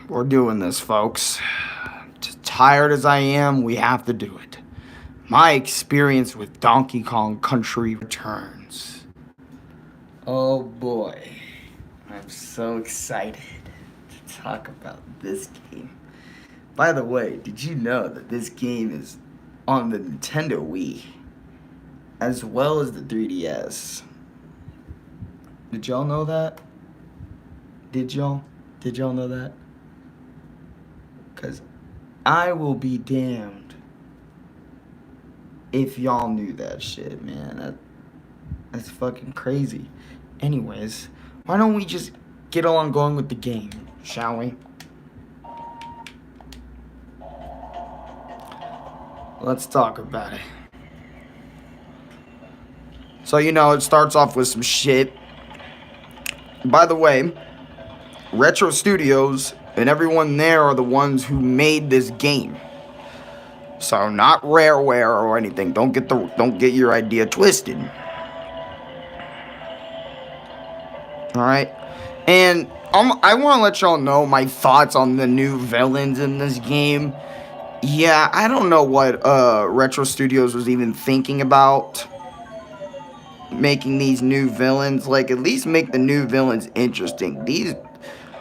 We're doing this, folks. Tired as I am, we have to do it. My experience with Donkey Kong Country returns. Oh boy. I'm so excited to talk about this game. By the way, did you know that this game is on the Nintendo Wii as well as the 3DS? Did y'all know that? Did y'all know that? Because I will be damned if y'all knew that shit, man. That's fucking crazy. Anyways, why don't we just get on going with the game, shall we? Let's talk about it. So, it starts off with some shit. By the way, Retro Studios and everyone there are the ones who made this game. So not Rareware or anything. Don't get your idea twisted. Alright? And I want to let y'all know my thoughts on the new villains in this game. Yeah, I don't know what Retro Studios was even thinking about making these new villains. Like, at least make the new villains interesting.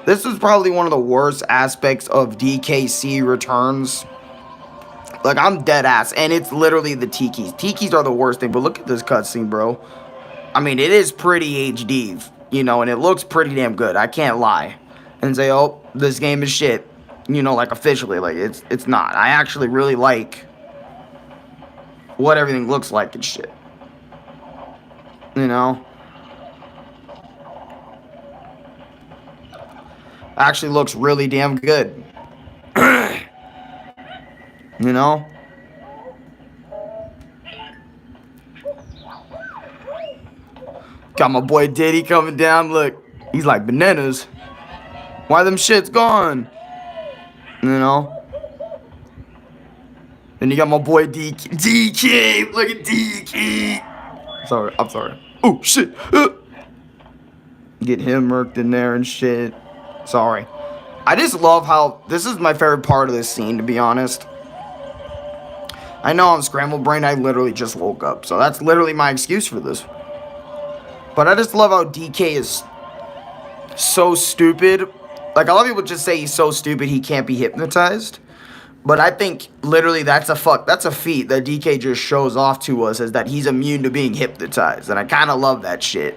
This is probably one of the worst aspects of DKC Returns. Like, I'm dead ass, and it's literally the Tikis. Tikis are the worst thing, but look at this cutscene, bro. I mean, it is pretty HD, and it looks pretty damn good. I can't lie and say, oh, this game is shit. Like, officially, like, it's not. I actually really like what everything looks like and shit. Actually looks really damn good. Got my boy Diddy coming down. Look, he's like, bananas. Why them shits gone? Then you got my boy DK. Look at DK. Sorry, I'm sorry. Oh, shit. Get him murked in there and shit. Sorry. I just love how... This is my favorite part of this scene, to be honest. I know I'm scrambled brain. I literally just woke up. So that's literally my excuse for this. But I just love how DK is so stupid. Like, a lot of people just say he's so stupid he can't be hypnotized. But I think literally that's a feat that DK just shows off to us, is that he's immune to being hypnotized. And I kind of love that shit.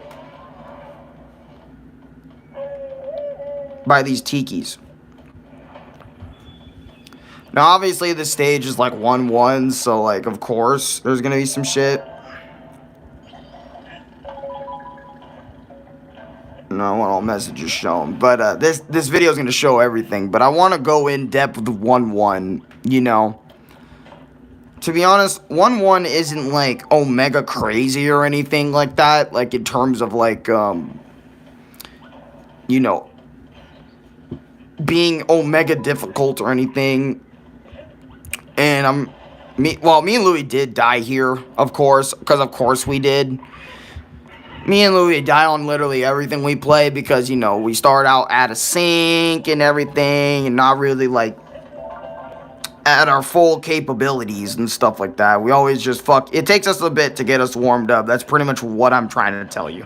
By these tikis. Now, obviously, the stage is like 1-1, so, like, of course, there's gonna be some shit. No, I want all messages shown. But, this video is gonna show everything. But I want to go in depth with 1-1, To be honest, 1-1 isn't, like, Omega crazy or anything like that. Like, in terms of, like, being Omega difficult or anything. And me and Louie did die here, of course, because of course we did. Me and Louie die on literally everything we play because, we start out at a sync and everything and not really, like, at our full capabilities and stuff like that. We always just it takes us a bit to get us warmed up. That's pretty much what I'm trying to tell you.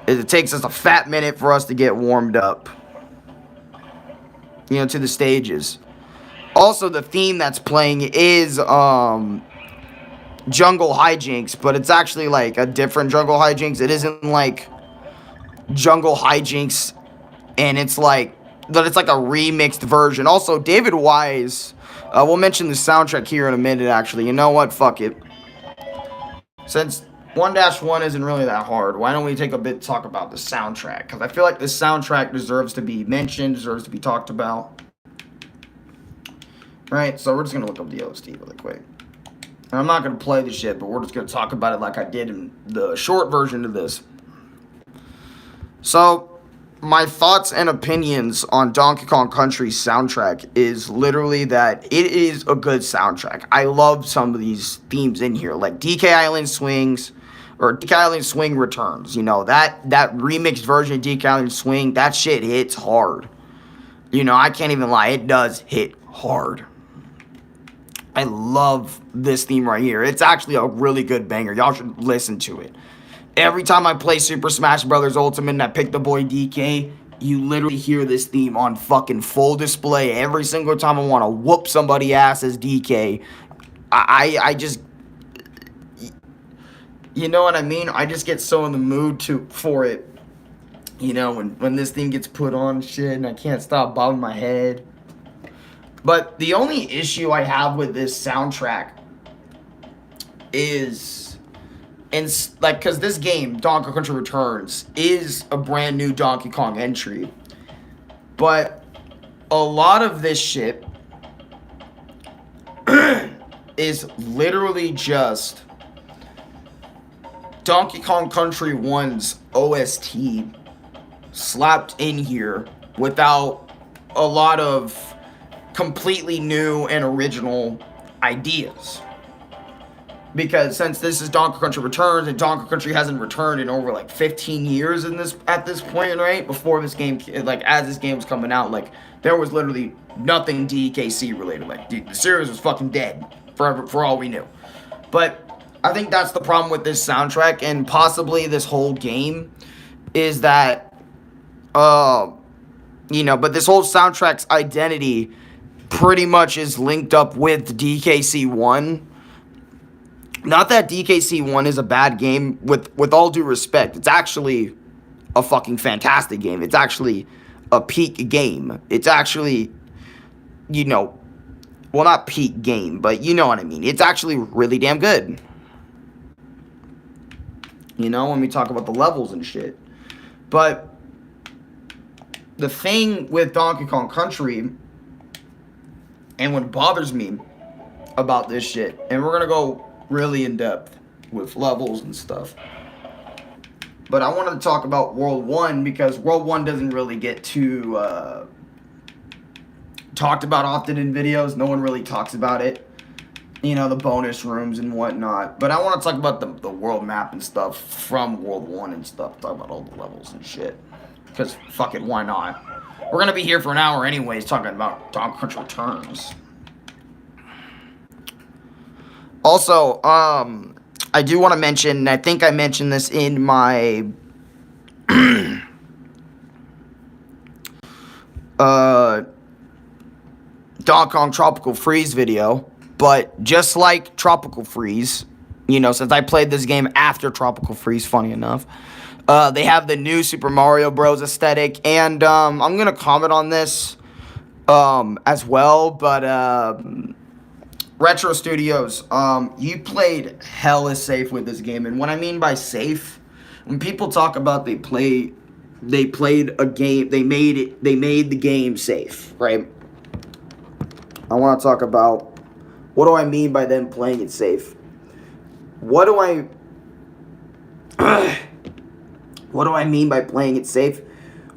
It takes us a fat minute for us to get warmed up. To the stages. Also, the theme that's playing is, Jungle Hijinks, but it's actually, like, a different Jungle Hijinks. It isn't, like, Jungle Hijinks, and it's, like, but it's, like, a remixed version. Also, David Wise, we'll mention the soundtrack here in a minute, actually. You know what? Fuck it. Since 1-1 isn't really that hard, why don't we take a bit to talk about the soundtrack? Because I feel like the soundtrack deserves to be mentioned, deserves to be talked about. Right, so we're just going to look up the OST really quick. And I'm not going to play the shit, but we're just going to talk about it like I did in the short version of this. So, my thoughts and opinions on Donkey Kong Country's soundtrack is literally that it is a good soundtrack. I love some of these themes in here, like DK Island Swings, or DK Island Swing Returns. That remixed version of DK Island Swing, that shit hits hard. You know, I can't even lie. It does hit hard. I love this theme right here. It's actually a really good banger. Y'all should listen to it. Every time I play Super Smash Bros. Ultimate and I pick the boy DK, you literally hear this theme on fucking full display every single time I want to whoop somebody ass as DK. I just... You know what I mean? I just get so in the mood for it. You know, when this thing gets put on shit and I can't stop bobbing my head. But the only issue I have with this soundtrack is, because this game, Donkey Kong Country Returns, is a brand new Donkey Kong entry. But a lot of this shit is literally just Donkey Kong Country 1's OST slapped in here without a lot of completely new and original ideas. Because since this is Donkey Country Returns, and Donkey Country hasn't returned in over like 15 years at this point, right? Before this game, like as this game was coming out, like there was literally nothing DKC related. Like the series was fucking dead forever, for all we knew. But I think that's the problem with this soundtrack and possibly this whole game is that, you know, but this whole soundtrack's identity pretty much is linked up with DKC 1. Not that DKC 1 is a bad game, with all due respect. It's actually a fucking fantastic game. It's actually a peak game. It's actually, you know, well, not peak game, but you know what I mean. It's actually really damn good. You know, when we talk about the levels and shit. But the thing with Donkey Kong Country, and what bothers me about this shit, and we're gonna go really in depth with levels and stuff, but I wanted to talk about World 1 because World 1 doesn't really get too talked about often in videos. No one really talks about it, you know, the bonus rooms and whatnot. But I want to talk about the world map and stuff from World 1 and stuff, talk about all the levels and shit, because fuck it, why not? We're gonna be here for an hour anyways talking about Donkey Kong Country Returns. Also, I do want to mention, and I think I mentioned this in my Donkey Kong Tropical Freeze video, but just like Tropical Freeze, you know, since I played this game after Tropical Freeze, funny enough, they have the new Super Mario Bros. Aesthetic, and I'm going to comment on this as well, but Retro Studios, you played hella safe with this game, and what I mean by safe, when people talk about they played a game, they made the game safe, right? I want to talk about what do I mean by them playing it safe. What do I mean by playing it safe?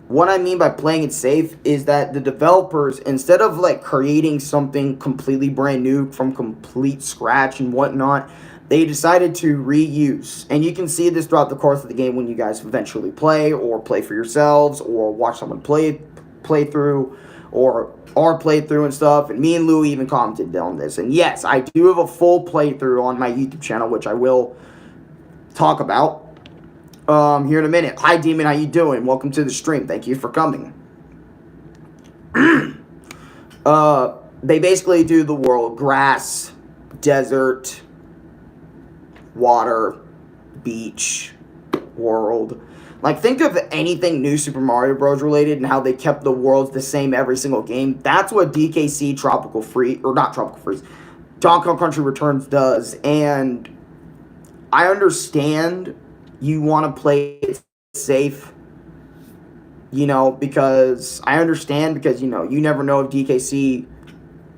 What I mean by playing it safe is that the developers, instead of like creating something completely brand new from complete scratch and whatnot, they decided to reuse. And you can see this throughout the course of the game when you guys eventually play or play for yourselves or watch someone play through or our playthrough and stuff. And me and Lulu even commented on this. And yes, I do have a full playthrough on my YouTube channel, which I will talk about here in a minute. Hi Demon, how you doing? Welcome to the stream. Thank you for coming. They basically do the world: grass, desert, water, beach, world. Like, think of anything new Super Mario Bros. Related and how they kept the worlds the same every single game. That's what DKC Tropical Freeze, or not Tropical Freeze, Donkey Kong Country Returns does. And I understand you want to play it safe, you know, because I understand, because, you know, you never know if DKC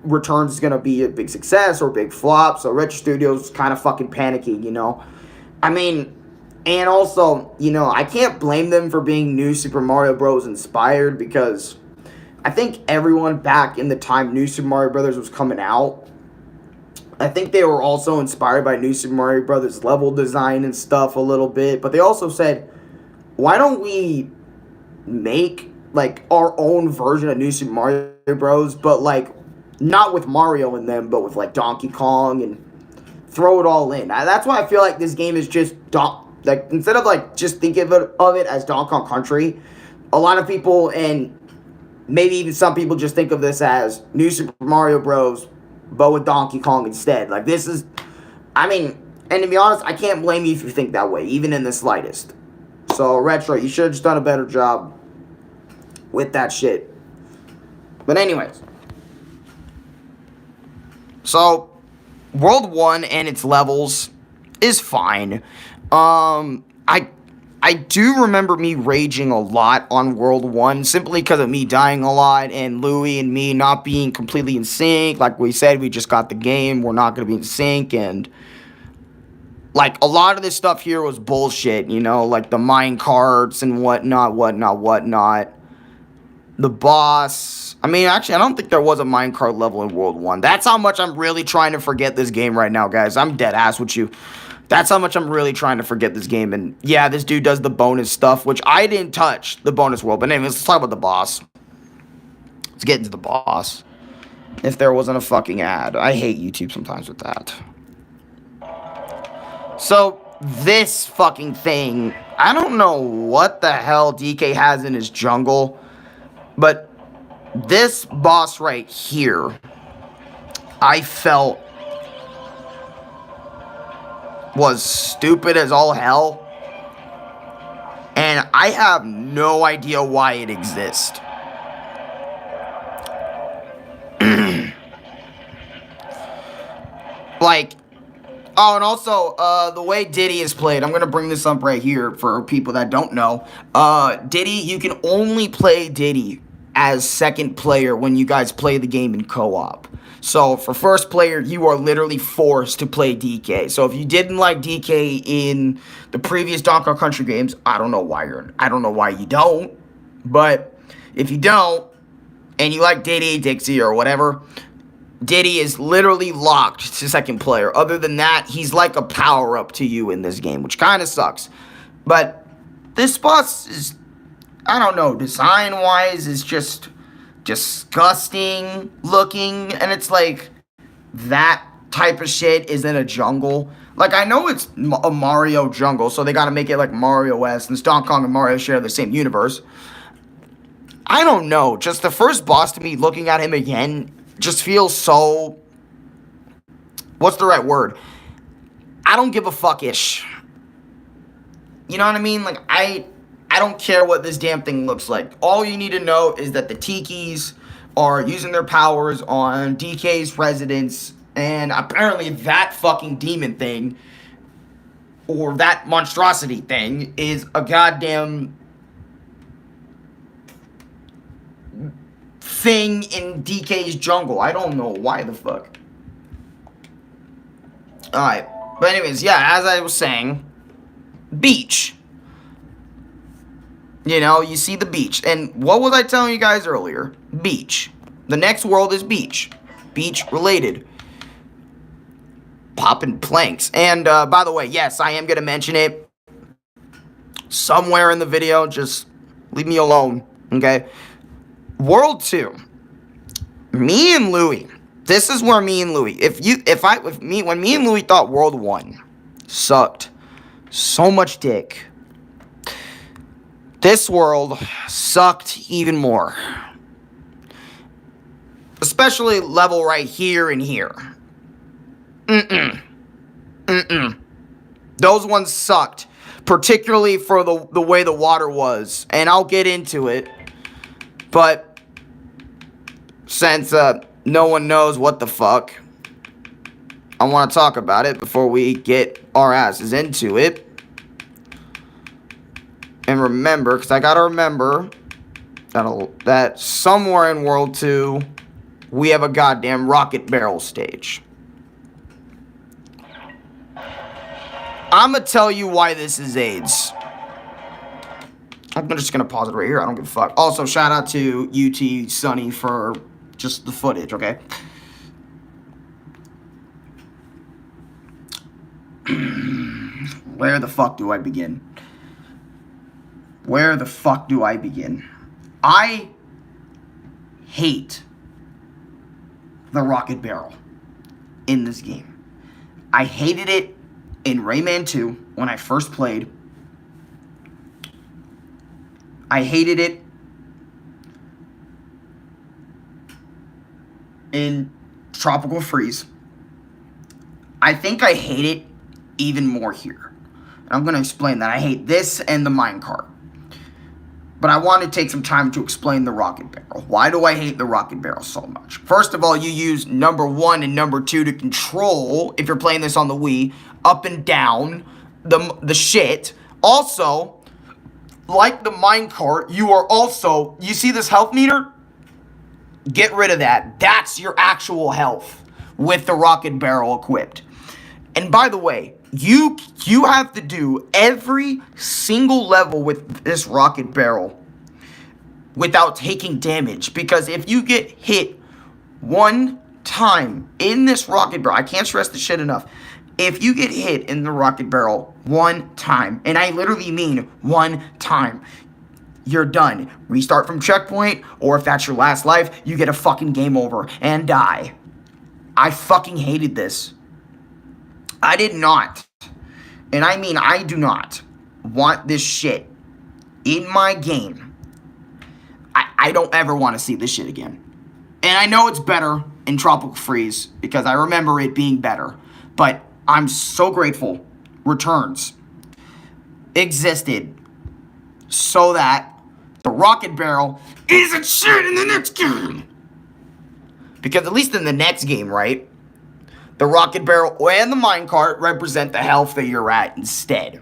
Returns is going to be a big success or a big flop, so Retro Studios kind of fucking panicking, you know. I mean, and also, you know, I can't blame them for being new Super Mario Bros. Inspired, because I think everyone back in the time New Super Mario Bros. Was coming out, I think they were also inspired by New Super Mario Bros. Level design and stuff a little bit. But they also said, why don't we make like our own version of New Super Mario Bros, but like not with Mario in them, but with like Donkey Kong, and throw it all in. That's why I feel like this game is just like instead of like just thinking of it as Donkey Kong Country, a lot of people and maybe even some people just think of this as New Super Mario Bros, but with Donkey Kong instead. Like this is, I mean, and to be honest, I can't blame you if you think that way, even in the slightest. So Retro, you should have just done a better job with that shit. But anyways, so World 1 and its levels is fine. I do remember me raging a lot on World 1 simply because of me dying a lot and Louie and me not being completely in sync. Like we said, we just got the game. We're not going to be in sync. And like a lot of this stuff here was bullshit, you know, like the mine carts and whatnot. The boss. I mean, actually, I don't think there was a minecart level in World 1. That's how much I'm really trying to forget this game right now, guys. I'm dead ass with you. That's how much I'm really trying to forget this game. And yeah, this dude does the bonus stuff, which I didn't touch, the bonus world. But anyways, let's talk about the boss. Let's get into the boss. If there wasn't a fucking ad. I hate YouTube sometimes with that. So, this fucking thing, I don't know what the hell DK has in his jungle, but this boss right here, I felt was stupid as all hell, and I have no idea why it exists. Like, oh, and also, the way Diddy is played, I'm gonna bring this up right here for people that don't know. Diddy, you can only play Diddy as second player when you guys play the game in co-op. So for first player, you are literally forced to play DK. So if you didn't like DK in the previous Donkey Kong Country games, I don't know why you don't. But if you don't, and you like Diddy, Dixie, or whatever, Diddy is literally locked to second player. Other than that, he's like a power-up to you in this game, which kind of sucks. But this boss is, I don't know, design-wise is just disgusting looking, and it's like that type of shit is in a jungle. Like, I know it's a Mario jungle, so they gotta make it like Mario-esque, and Donkey Kong and Mario share the same universe. I don't know, just the first boss to me, looking at him again, just feels so, what's the right word? I don't give a fuck-ish. You know what I mean? Like, I don't care what this damn thing looks like. All you need to know is that the Tikis are using their powers on DK's residence, and apparently that fucking demon thing, or that monstrosity thing, is a goddamn thing in DK's jungle. I don't know why the fuck. Alright, but anyways, yeah, as I was saying, beach. You know, you see the beach. And what was I telling you guys earlier? Beach. The next world is beach. Beach related. Popping planks. And, by the way, yes, I am going to mention it somewhere in the video. Just leave me alone, okay? World 2. Me and Louie. This is where me and Louie. When me and Louie thought World 1 sucked so much dick, this world sucked even more. Especially level right here and here. Those ones sucked. Particularly for the way the water was. And I'll get into it. But since no one knows what the fuck, I want to talk about it before we get our asses into it. And remember, because I gotta remember that somewhere in World 2, we have a goddamn rocket barrel stage. I'm gonna tell you why this is AIDS. I'm just gonna pause it right here. I don't give a fuck. Also, shout out to UT Sunny for just the footage, okay? Where the fuck do I begin? Where the fuck do I begin? I hate the rocket barrel in this game. I hated it in Rayman 2 when I first played. I hated it in Tropical Freeze. I think I hate it even more here. And I'm going to explain that. I hate this and the minecart. But I want to take some time to explain the rocket barrel. Why do I hate the rocket barrel so much? First of all, you use number 1 and number 2 to control, if you're playing this on the Wii, up and down the shit. Also, like the minecart, you are also, you see this health meter? Get rid of that. That's your actual health with the rocket barrel equipped. And by the way, you have to do every single level with this rocket barrel without taking damage. Because if you get hit one time in this rocket barrel, I can't stress this shit enough. If you get hit in the rocket barrel one time, and I literally mean one time, you're done. Restart from checkpoint, or if that's your last life, you get a fucking game over and die. I fucking hated this. I did not, and I mean I do not, want this shit in my game. I don't ever want to see this shit again. And I know it's better in Tropical Freeze, because I remember it being better. But I'm so grateful Returns existed so that the rocket barrel isn't shit in the next game. Because at least in the next game, right? The rocket barrel and the minecart represent the health that you're at instead.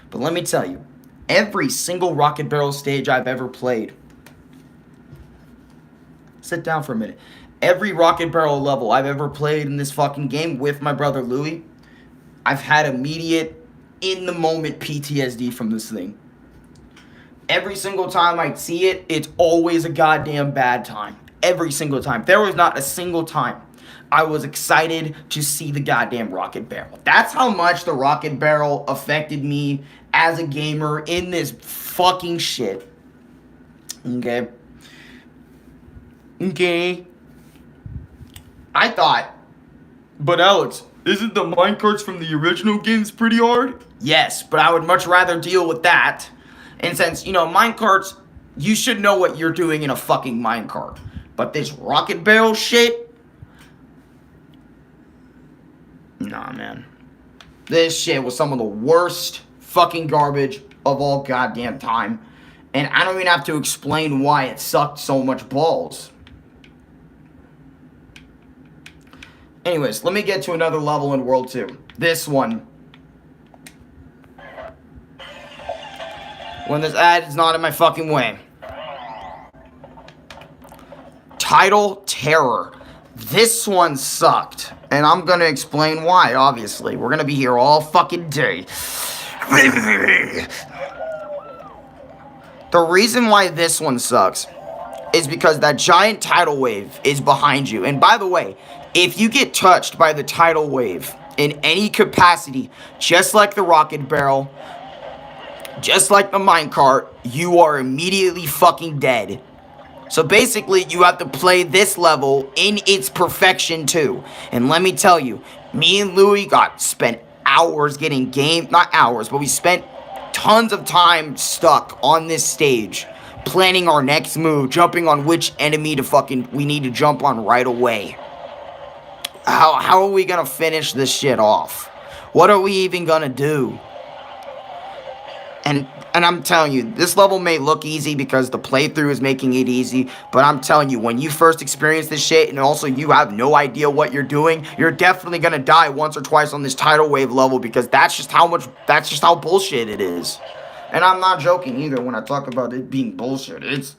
But let me tell you, every single rocket barrel stage I've ever played, sit down for a minute, every rocket barrel level I've ever played in this fucking game with my brother Louie, I've had immediate, in-the-moment PTSD from this thing. Every single time I see it, it's always a goddamn bad time. Every single time. There was not a single time I was excited to see the goddamn rocket barrel. That's how much the rocket barrel affected me as a gamer in this fucking shit. Okay? Okay. I thought, but Alex, isn't the minecarts from the original games pretty hard? Yes, but I would much rather deal with that. And since, you know, minecarts, you should know what you're doing in a fucking minecart. But this rocket barrel shit, nah, man. This shit was some of the worst fucking garbage of all goddamn time. And I don't even have to explain why it sucked so much balls. Anyways, let me get to another level in World 2. This one. When this ad is not in my fucking way. Title Terror. This one sucked. And I'm gonna explain why, obviously. We're gonna be here all fucking day. The reason why this one sucks is because that giant tidal wave is behind you. And by the way, if you get touched by the tidal wave in any capacity, just like the rocket barrel, just like the minecart, you are immediately fucking dead. So basically, you have to play this level in its perfection too. And let me tell you, me and Louie spent hours getting not hours, but we spent tons of time stuck on this stage, planning our next move, jumping on which enemy we need to jump on right away. How are we gonna finish this shit off? What are we even gonna do? And I'm telling you, this level may look easy because the playthrough is making it easy, but I'm telling you, when you first experience this shit and also you have no idea what you're doing, you're definitely gonna die once or twice on this tidal wave level, because that's just how bullshit it is. And I'm not joking either when I talk about it being bullshit. It's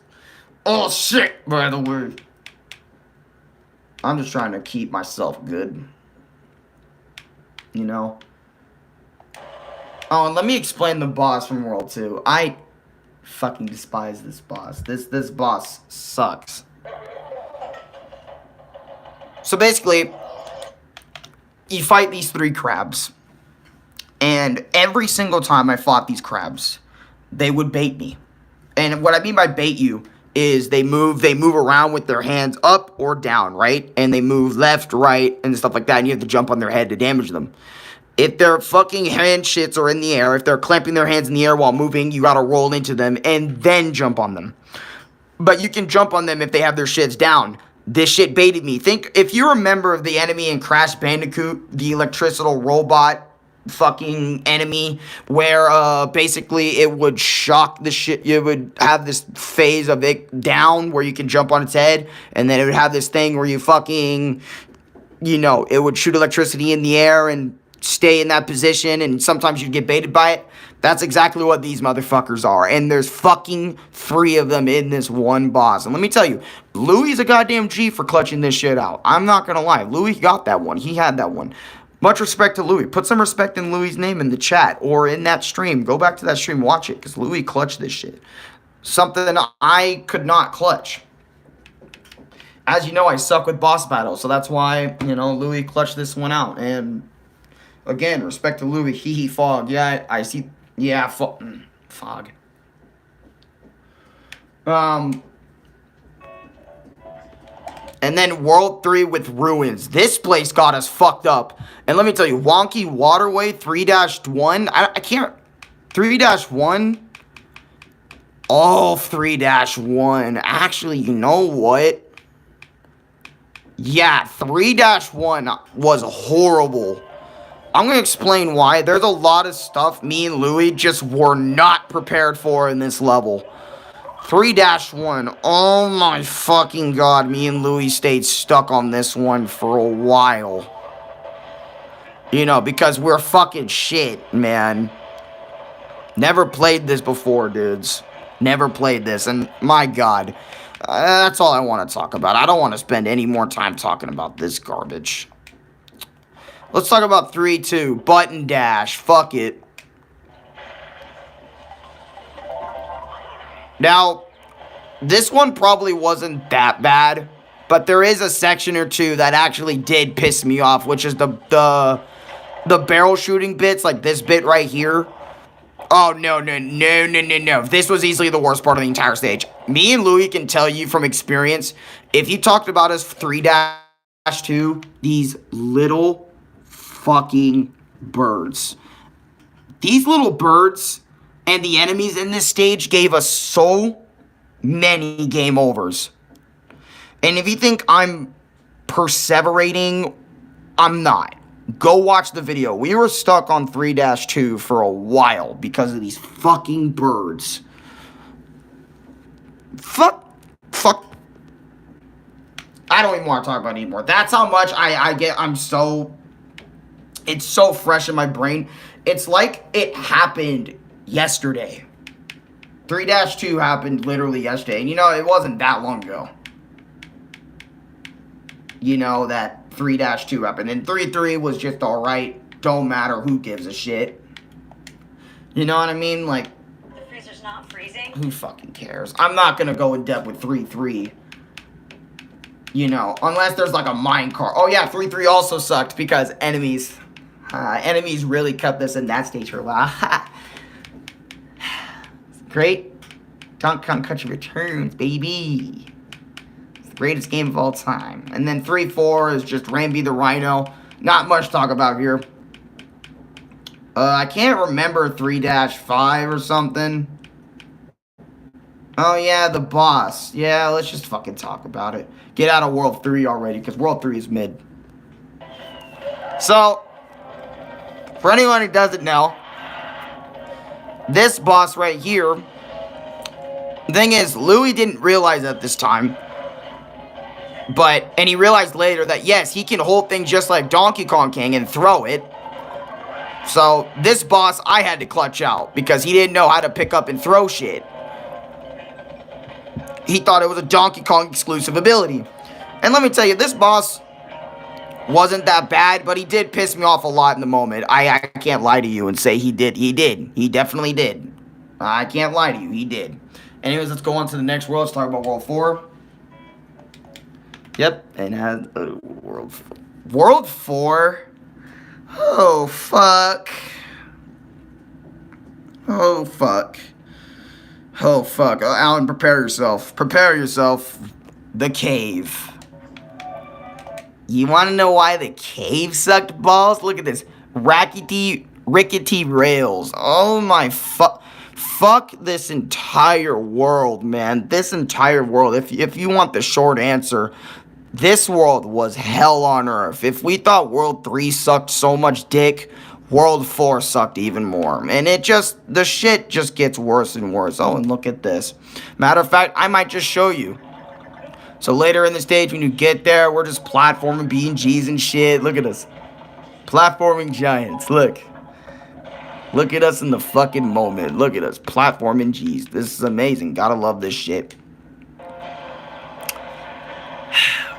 all shit, by the way. I'm just trying to keep myself good. You know? Oh, and let me explain the boss from World 2. I fucking despise this boss. This boss sucks. So basically, you fight these 3 crabs. And every single time I fought these crabs, they would bait me. And what I mean by bait you is they move around with their hands up or down, right? And they move left, right, and stuff like that. And you have to jump on their head to damage them. If their fucking hand shits are in the air, if they're clamping their hands in the air while moving, you gotta roll into them and then jump on them. But you can jump on them if they have their shits down. This shit baited me. Think, if you remember the enemy in Crash Bandicoot, the electrical robot fucking enemy, where basically it would shock the shit. You would have this phase of it down where you can jump on its head, and then it would have this thing where you fucking, you know, it would shoot electricity in the air and stay in that position, and sometimes you'd get baited by it. That's exactly what these motherfuckers are. And there's fucking 3 of them in this one boss. And let me tell you, Louie's a goddamn G for clutching this shit out. I'm not gonna lie. Louie got that one. He had that one. Much respect to Louie. Put some respect in Louie's name in the chat or in that stream. Go back to that stream, watch it, because Louie clutched this shit. Something I could not clutch. As you know, I suck with boss battles, so that's why, you know, Louie clutched this one out. And again, respect to Louie. Hee fog. Yeah, I see. Yeah, fog. And then World 3 with Ruins. This place got us fucked up. And let me tell you, Wonky Waterway 3-1. I can't. 3-1. Oh, 3-1. Actually, you know what? Yeah, 3-1 was horrible. I'm going to explain why. There's a lot of stuff me and Louie just were not prepared for in this level. 3-1. Oh my fucking god. Me and Louie stayed stuck on this one for a while. You know, because we're fucking shit, man. Never played this before, dudes. Never played this. And my god. That's all I want to talk about. I don't want to spend any more time talking about this garbage. Let's talk about 3-2. Button dash. Fuck it. Now, this one probably wasn't that bad, but there is a section or two that actually did piss me off, which is the barrel shooting bits, like this bit right here. Oh, no. This was easily the worst part of the entire stage. Me and Louie can tell you from experience, if you talked about us 3-2, these little fucking birds. These little birds and the enemies in this stage gave us so many game overs. And if you think I'm perseverating, I'm not. Go watch the video. We were stuck on 3-2 for a while because of these fucking birds. Fuck. I don't even want to talk about it anymore. That's how much I get. It's so fresh in my brain. It's like it happened yesterday. 3-2 happened literally yesterday. And you know, it wasn't that long ago. You know, that 3-2 happened. And 3-3 was just alright. Don't matter. Who gives a shit? You know what I mean? Like, the freezer's not freezing. Who fucking cares? I'm not gonna go in depth with 3-3. You know, unless there's like a minecart. Oh yeah, 3-3 also sucked because enemies. Enemies really cut this in that stage for a while. Great. Donkey Kong Country Returns, baby. It's the greatest game of all time. And then 3-4 is just Rambi the Rhino. Not much to talk about here. I can't remember 3-5 or something. Oh yeah, the boss. Yeah, let's just fucking talk about it. Get out of World 3 already, because World 3 is mid. So, for anyone who doesn't know, this boss right here, the thing is, Louie didn't realize at this time, and he realized later that yes, he can hold things just like Donkey Kong can and throw it. So, this boss I had to clutch out, because he didn't know how to pick up and throw shit. He thought it was a Donkey Kong exclusive ability. And let me tell you, this boss wasn't that bad, but he did piss me off a lot in the moment. I can't lie to you and say he did. He did. He definitely did. I can't lie to you. He did. Anyways, let's go on to the next world. Let's talk about World 4. Yep. And World 4. Oh, fuck. Oh, fuck. Oh, fuck. Alan, prepare yourself. Prepare yourself. The cave. You want to know why the cave sucked balls? Look at this. Rickety rails. Oh my fuck this entire world, man. This entire world. If you want the short answer, this world was hell on earth. If we thought World 3 sucked so much dick, World 4 sucked even more. And the shit just gets worse and worse. Oh, and look at this. Matter of fact, I might just show you. So later in the stage, when you get there, we're just platforming B&Gs and shit. Look at us. Platforming giants. Look. Look at us in the fucking moment. Look at us. Platforming Gs. This is amazing. Gotta love this shit.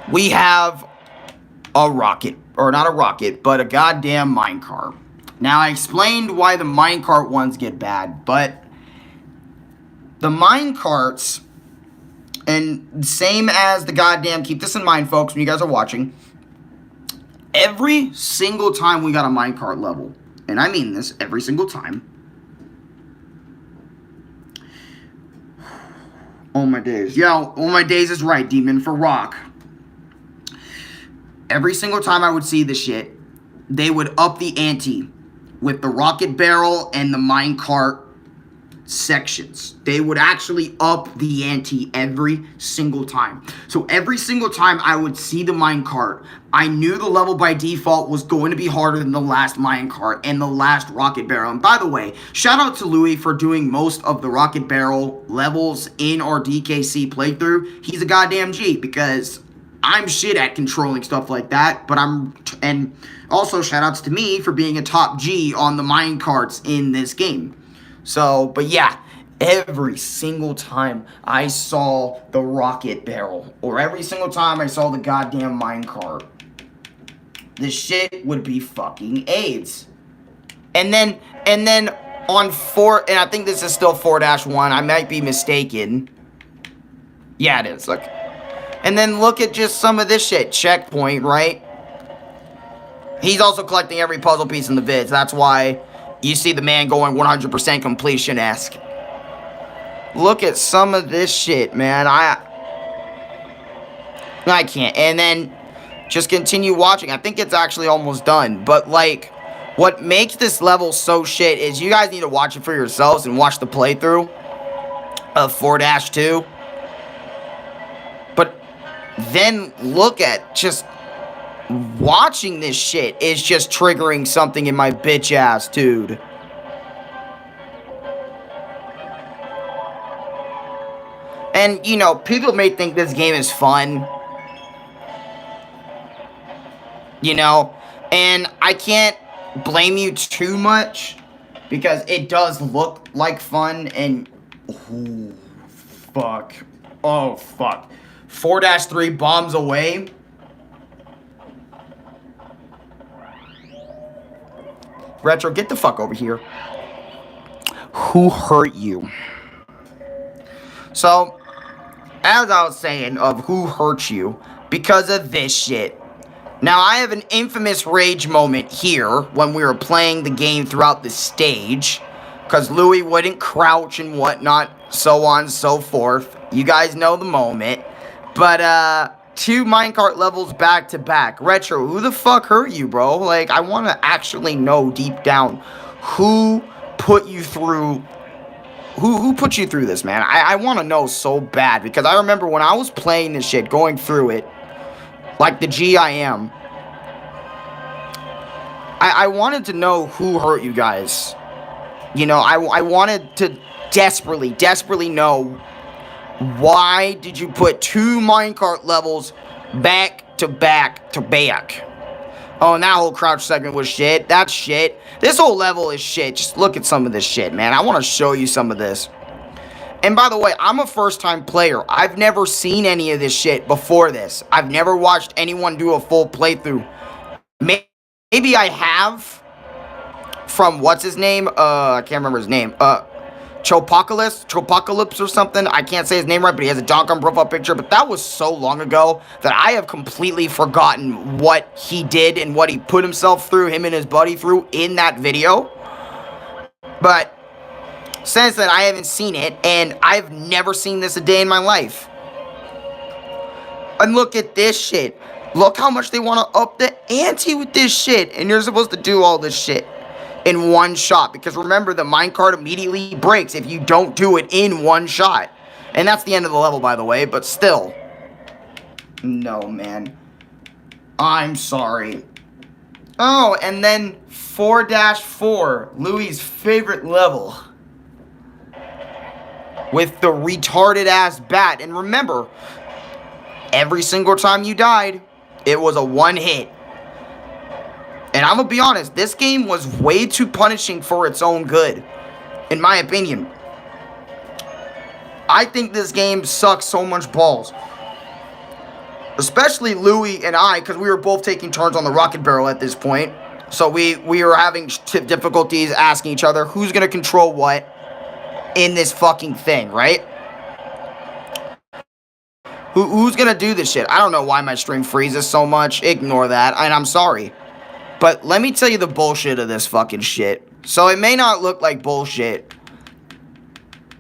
We have a rocket. Or not a rocket, but a goddamn minecart. Now, I explained why the minecart ones get bad, but the minecarts... And same as the goddamn, keep this in mind, folks, when you guys are watching. Every single time we got a minecart level, and I mean this, every single time. Oh my days. Yeah, oh my days is right, Demon, for rock. Every single time I would see this shit, they would up the ante with the rocket barrel and the minecart sections. They would actually up the ante every single time. So every single time I would see the minecart, I knew the level by default was going to be harder than the last minecart and the last rocket barrel. And by the way, shout out to Louis for doing most of the rocket barrel levels in our DKC playthrough. He's a goddamn G, because I'm shit at controlling stuff like that, but and also shout outs to me for being a top G on the minecarts in this game. So, but yeah, every single time I saw the rocket barrel, or every single time I saw the goddamn minecart, this shit would be fucking AIDS. And then on 4, and I think this is still 4-1, I might be mistaken. Yeah, it is, look. And then look at just some of this shit. Checkpoint, right? He's also collecting every puzzle piece in the vids. That's why you see the man going 100% completion-esque. Look at some of this shit, man. I can't. And then just continue watching. I think it's actually almost done. But, like, what makes this level so shit is you guys need to watch it for yourselves and watch the playthrough of 4-2. But then look at just... watching this shit is just triggering something in my bitch ass, dude. And, you know, people may think this game is fun. You know, and I can't blame you too much, because it does look like fun, and... oh, fuck. Oh, fuck. 4-3 bombs away. Retro, get the fuck over here. Who hurt you? So, as I was saying, of who hurt you, because of this shit. Now, I have an infamous rage moment here when we were playing the game throughout the stage, because Louis wouldn't crouch and whatnot, so on and so forth. You guys know the moment. But, 2 minecart levels back to back. Retro, who the fuck hurt you, bro? Like, I want to actually know deep down who put you through... Who put you through this, man? I want to know so bad, because I remember when I was playing this shit, going through it, like the G I am, I wanted to know who hurt you guys. You know, I wanted to desperately know, why did you put 2 minecart levels back to back to back? Oh, and that whole crouch segment was shit. That's shit. This whole level is shit. Just look at some of this shit, man. I want to show you some of this. And by the way, I'm a first-time player. I've never seen any of this shit before this. I've never watched anyone do a full playthrough. Maybe I have from, what's his name? I can't remember his name. Chopocalypse or something. I can't say his name right, but he has a Donkey profile picture. But that was so long ago that I have completely forgotten what he did and what he put himself through, him and his buddy through in that video. But Since then, I haven't seen it, and I've never seen this a day in my life. And look at this shit. Look how much they want to up the ante with this shit. And you're supposed to do all this shit in one shot. Because remember, the minecart immediately breaks if you don't do it in one shot. And that's the end of the level, by the way. But still. No, man. I'm sorry. Oh, and then 4-4. Louis' favorite level. With the retarded ass bat. And remember, every single time you died, it was a one hit. And I'm gonna be honest, this game was way too punishing for its own good, in my opinion. I think this game sucks so much balls. Especially Louis and I, because we were both taking turns on the rocket barrel at this point. So we were having difficulties asking each other who's gonna control what in this fucking thing, right? Who's gonna do this shit? I don't know why my stream freezes so much. Ignore that, and I'm sorry. But let me tell you the bullshit of this fucking shit. So it may not look like bullshit,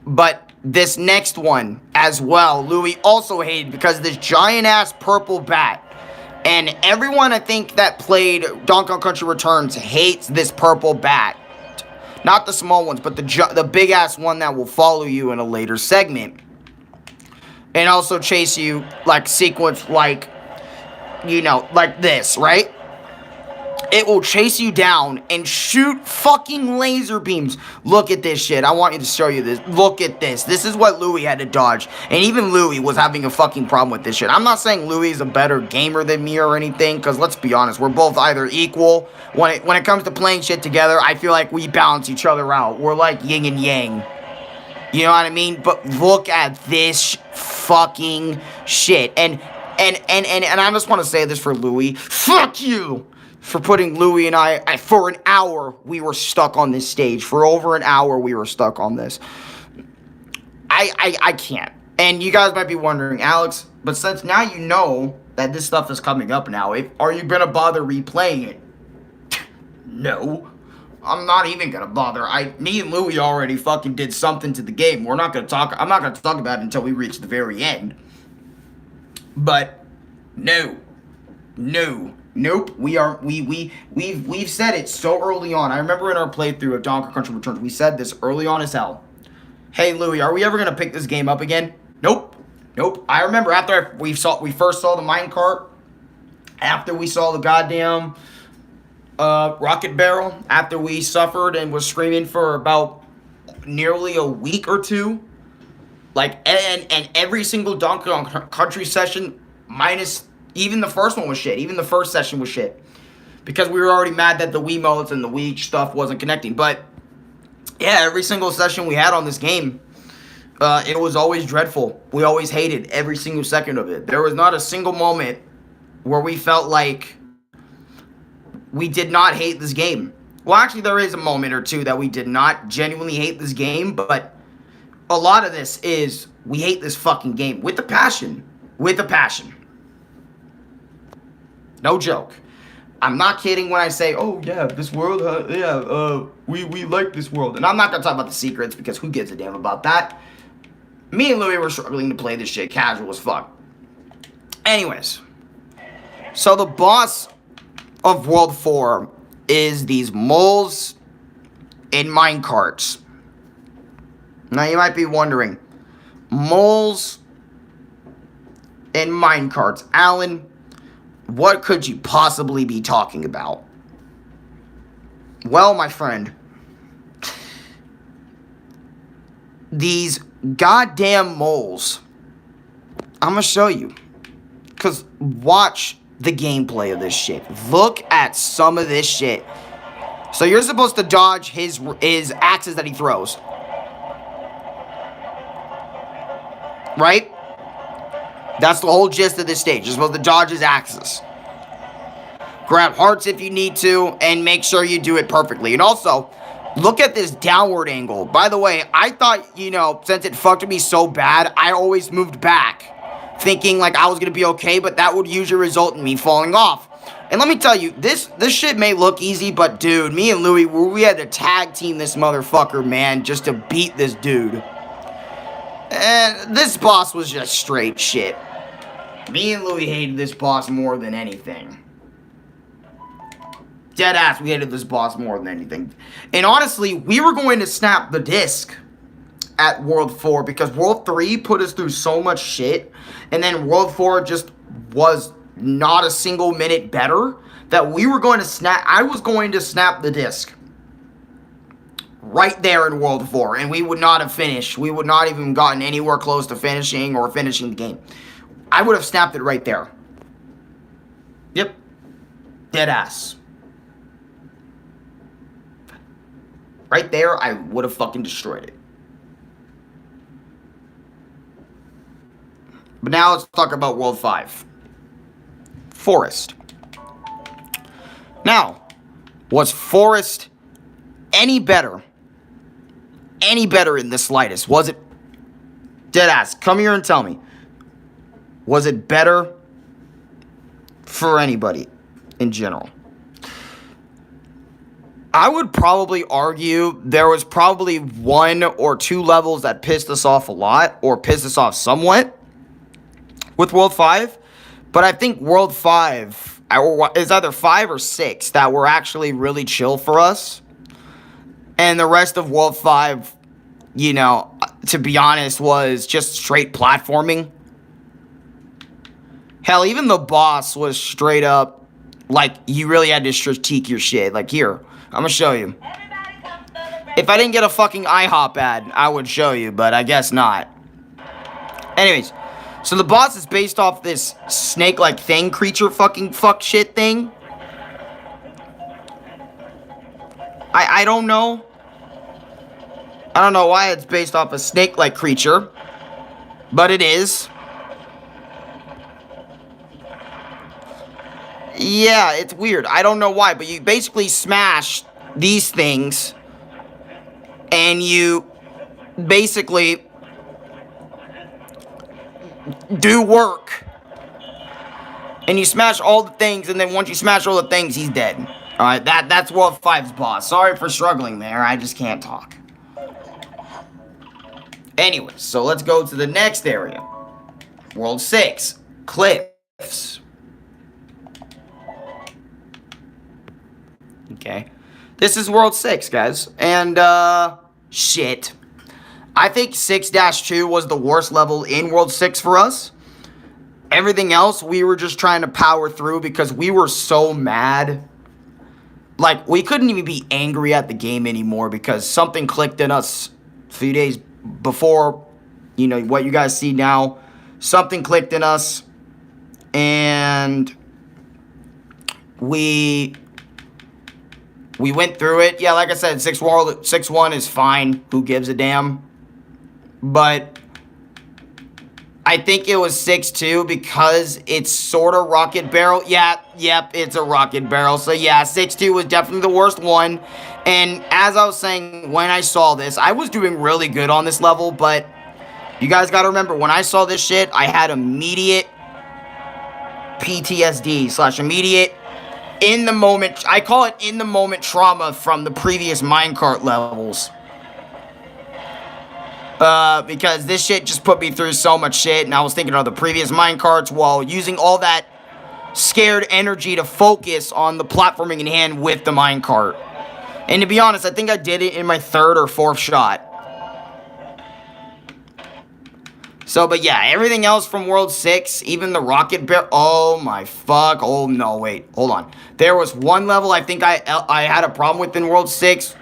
but this next one as well, Louis also hated because of this giant-ass purple bat. And everyone, I think, that played Donkey Kong Country Returns hates this purple bat. Not the small ones, but the big-ass one that will follow you in a later segment. And also chase you, like, sequence, like, you know, like this, right? It will chase you down and shoot fucking laser beams. Look at this shit. I want you to show you this. Look at this. This is what Louis had to dodge. And even Louis was having a fucking problem with this shit. I'm not saying Louis is a better gamer than me or anything, because let's be honest, we're both either equal. When it comes to playing shit together, I feel like we balance each other out. We're like yin and yang. You know what I mean? But look at this fucking shit. And I just want to say this for Louis. Fuck you! For putting Louis and I, for an hour, we were stuck on this stage. For over an hour, we were stuck on this. I can't. And you guys might be wondering, Alex, but since now you know that this stuff is coming up now, are you going to bother replaying it? No. I'm not even gonna bother. Me and Louis already fucking did something to the game. I'm not gonna talk about it until we reach the very end. But no, nope. We've said it so early on. I remember in our playthrough of Donkey Kong Country Returns, we said this early on as hell. Hey Louis, are we ever gonna pick this game up again? Nope. I remember after we first saw the minecart, after we saw the goddamn rocket barrel, after we suffered and was screaming for about nearly a week or two, like, and every single Donkey Kong Country session, minus, even the first one was shit, even the first session was shit, because we were already mad that the Wiimotes and the Wii stuff wasn't connecting. But yeah, every single session we had on this game, it was always dreadful. We always hated every single second of it. There was not a single moment where we felt like we did not hate this game. Well, actually, there is a moment or two that we did not genuinely hate this game, but a lot of this is we hate this fucking game with a passion. With a passion. No joke. I'm not kidding when I say, oh, yeah, this world, we like this world. And I'm not going to talk about the secrets, because who gives a damn about that? Me and Louis were struggling to play this shit casual as fuck. Anyways. So the boss of World 4 is these moles in minecarts. Now you might be wondering, moles in minecarts. Alan, what could you possibly be talking about? Well, my friend, these goddamn moles, I'm gonna show you. Because watch the gameplay of this shit. Look at some of this shit. So you're supposed to dodge his axes that he throws. Right? That's the whole gist of this stage. You're supposed to dodge his axes. Grab hearts if you need to, and make sure you do it perfectly. And also, look at this downward angle. By the way, I thought, since it fucked me so bad, I always moved back, thinking like I was going to be okay, but that would usually result in me falling off. And let me tell you, this shit may look easy, but dude, me and Louie, we had to tag team this motherfucker, man, just to beat this dude. And this boss was just straight shit. Me and Louie hated this boss more than anything. Deadass, we hated this boss more than anything. And honestly, we were going to snap the disc at World 4 because World 3 put us through so much shit. And then World 4 just was not a single minute better that we were going to snap. I was going to snap the disc right there in World 4. And we would not have finished. We would not even gotten anywhere close to finishing or finishing the game. I would have snapped it right there. Yep. Deadass. Right there, I would have fucking destroyed it. But now let's talk about World 5. Forest. Now, was Forest any better? Any better in the slightest? Was it? Deadass, come here and tell me. Was it better for anybody in general? I would probably argue there was probably 1 or 2 levels that pissed us off a lot, or pissed us off somewhat with World 5. But I think World 5 is either 5 or 6 that were actually really chill for us. And the rest of World 5, you know, to be honest, was just straight platforming. Hell, even the boss was straight up, like, you really had to critique your shit. Like, here, I'm gonna show you. If I didn't get a fucking IHOP ad, I would show you, but I guess not. Anyways, so the boss is based off this snake-like thing, creature fucking fuck shit thing. I don't know. I don't know why it's based off a snake-like creature, but it is. Yeah, it's weird. I don't know why, but you basically smash these things, and you basically do work. And you smash all the things, and then once you smash all the things, he's dead. Alright, that's World 5's boss. Sorry for struggling there, I just can't talk. Anyways, so let's go to the next area. World 6, Cliffs. Okay. This is World 6, guys. And, shit. I think 6-2 was the worst level in World 6 for us. Everything else, we were just trying to power through because we were so mad. Like, we couldn't even be angry at the game anymore because something clicked in us a few days before, you know, what you guys see now. Something clicked in us. And we went through it. Yeah, like I said, 6-1 is fine. Who gives a damn? But I think it was 6-2 because it's sort of Rocket Barrel. Yeah, yep, it's a Rocket Barrel. So yeah, 6-2 was definitely the worst one. And as I was saying, when I saw this, I was doing really good on this level. But you guys got to remember, when I saw this shit, I had immediate PTSD / immediate in the moment, I call it in the moment trauma from the previous minecart levels. Because this shit just put me through so much shit, and I was thinking of the previous minecarts while using all that scared energy to focus on the platforming in hand with the minecart. And to be honest, I think I did it in my 3rd or 4th shot. So, but yeah, everything else from World 6, even the Rocket Bear, oh my fuck, oh no, wait, hold on. There was one level I think I had a problem with in World 6.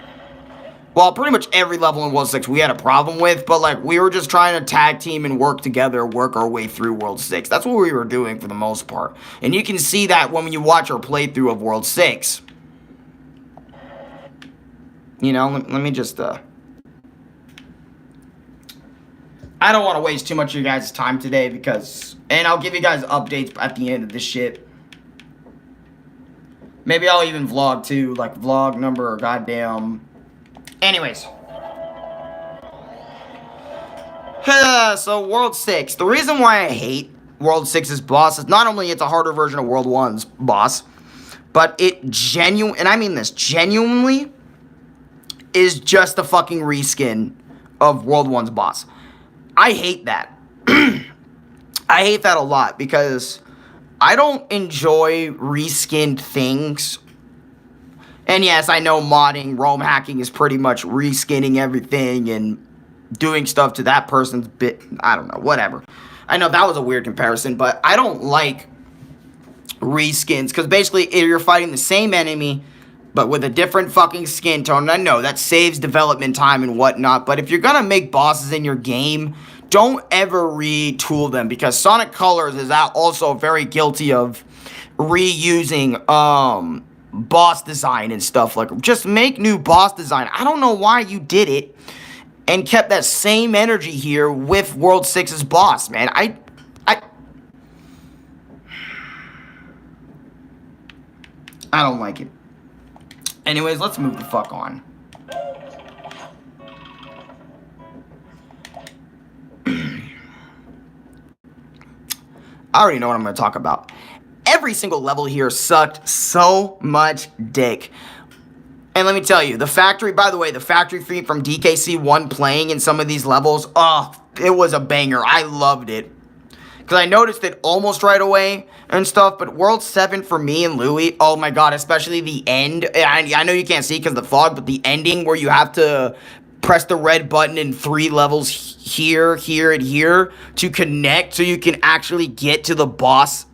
Well, pretty much every level in World 6 we had a problem with, but like, we were just trying to tag team and work together, work our way through World 6. That's what we were doing for the most part. And you can see that when you watch our playthrough of World 6. You know, let me just, I don't want to waste too much of your guys' time today because... And I'll give you guys updates at the end of this shit. Maybe I'll even vlog too. Like, vlog number or goddamn... Anyways. So, World 6. The reason why I hate World 6's boss is not only it's a harder version of World 1's boss, But it and I mean this, genuinely, is just a fucking reskin of World 1's boss. I hate that. I hate that a lot because I don't enjoy reskinned things. And yes, I know modding, ROM hacking is pretty much reskinning everything and doing stuff to that person's bit. I don't know, whatever. I know that was a weird comparison, but I don't like reskins because basically you're fighting the same enemy but with a different fucking skin tone. And I know that saves development time and whatnot, but if you're gonna make bosses in your game, don't ever retool them, because Sonic Colors is also very guilty of reusing boss design and stuff. Like, just make new boss design. I don't know why you did it and kept that same energy here with World 6's boss, man. I don't like it. Anyways, let's move the fuck on. I already know what I'm going to talk about. Every single level here sucked so much dick. And let me tell you, the factory, by the way, the factory theme from DKC1 playing in some of these levels, oh, it was a banger. I loved it. Because I noticed it almost right away and stuff, but World 7 for me and Louie, oh my god, especially the end. I know you can't see because of the fog, but the ending where you have to press the red button in 3 levels here, here, and here to connect so you can actually get to the boss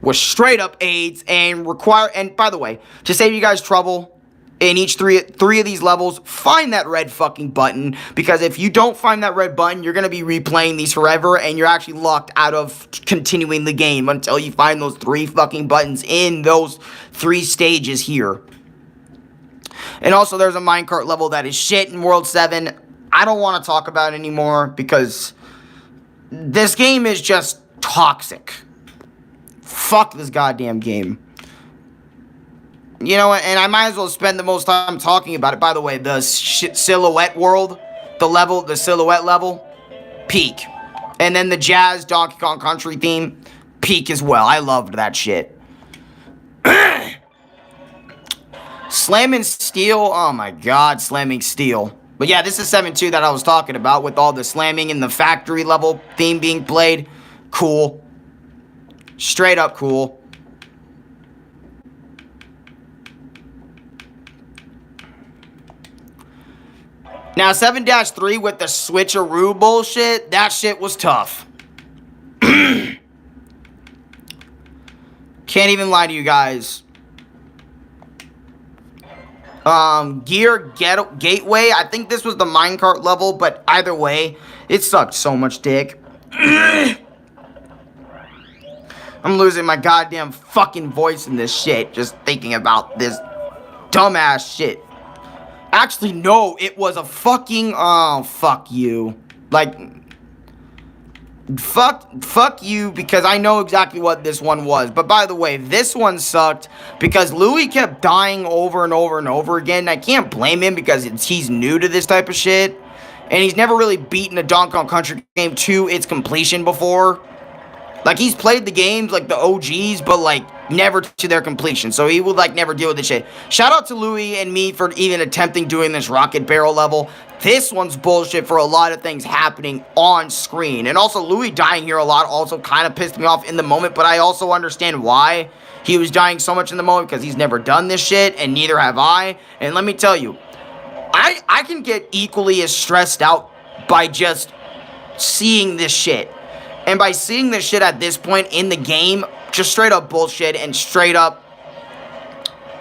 was straight up AIDS and and by the way, to save you guys trouble, in each three of these levels, find that red fucking button, because if you don't find that red button, you're going to be replaying these forever, and you're actually locked out of continuing the game until you find those 3 fucking buttons in those 3 stages here. And also, there's a minecart level that is shit in World 7. I don't want to talk about it anymore, because this game is just toxic. Fuck this goddamn game. You know what, and I might as well spend the most time talking about it. By the way, the silhouette world, the silhouette level, peak. And then the jazz Donkey Kong Country theme, peak as well. I loved that shit. Slamming steel, oh my god, slamming steel. But yeah, this is 7-2 that I was talking about, with all the slamming and the factory level theme being played. Cool. Straight up cool. Now, 7-3 with the switcheroo bullshit, that shit was tough. Can't even lie to you guys. Gateway, I think this was the minecart level, but either way, it sucked so much dick. I'm losing my goddamn fucking voice in this shit, just thinking about this dumbass shit. Actually, no, it was a fucking, oh, fuck you. Like, fuck you, because I know exactly what this one was. But by the way, this one sucked because Louie kept dying over and over and over again. I can't blame him because he's new to this type of shit. And he's never really beaten a Donkey Kong Country game to its completion before. Like, he's played the games, like, the OGs, but, like, never to their completion. So he would, like, never deal with this shit. Shout out to Louie and me for even attempting doing this rocket barrel level. This one's bullshit for a lot of things happening on screen. And also, Louie dying here a lot also kind of pissed me off in the moment, but I also understand why he was dying so much in the moment, because he's never done this shit, and neither have I. And let me tell you, I can get equally as stressed out by just seeing this shit. And by seeing this shit at this point in the game, just straight up bullshit and straight up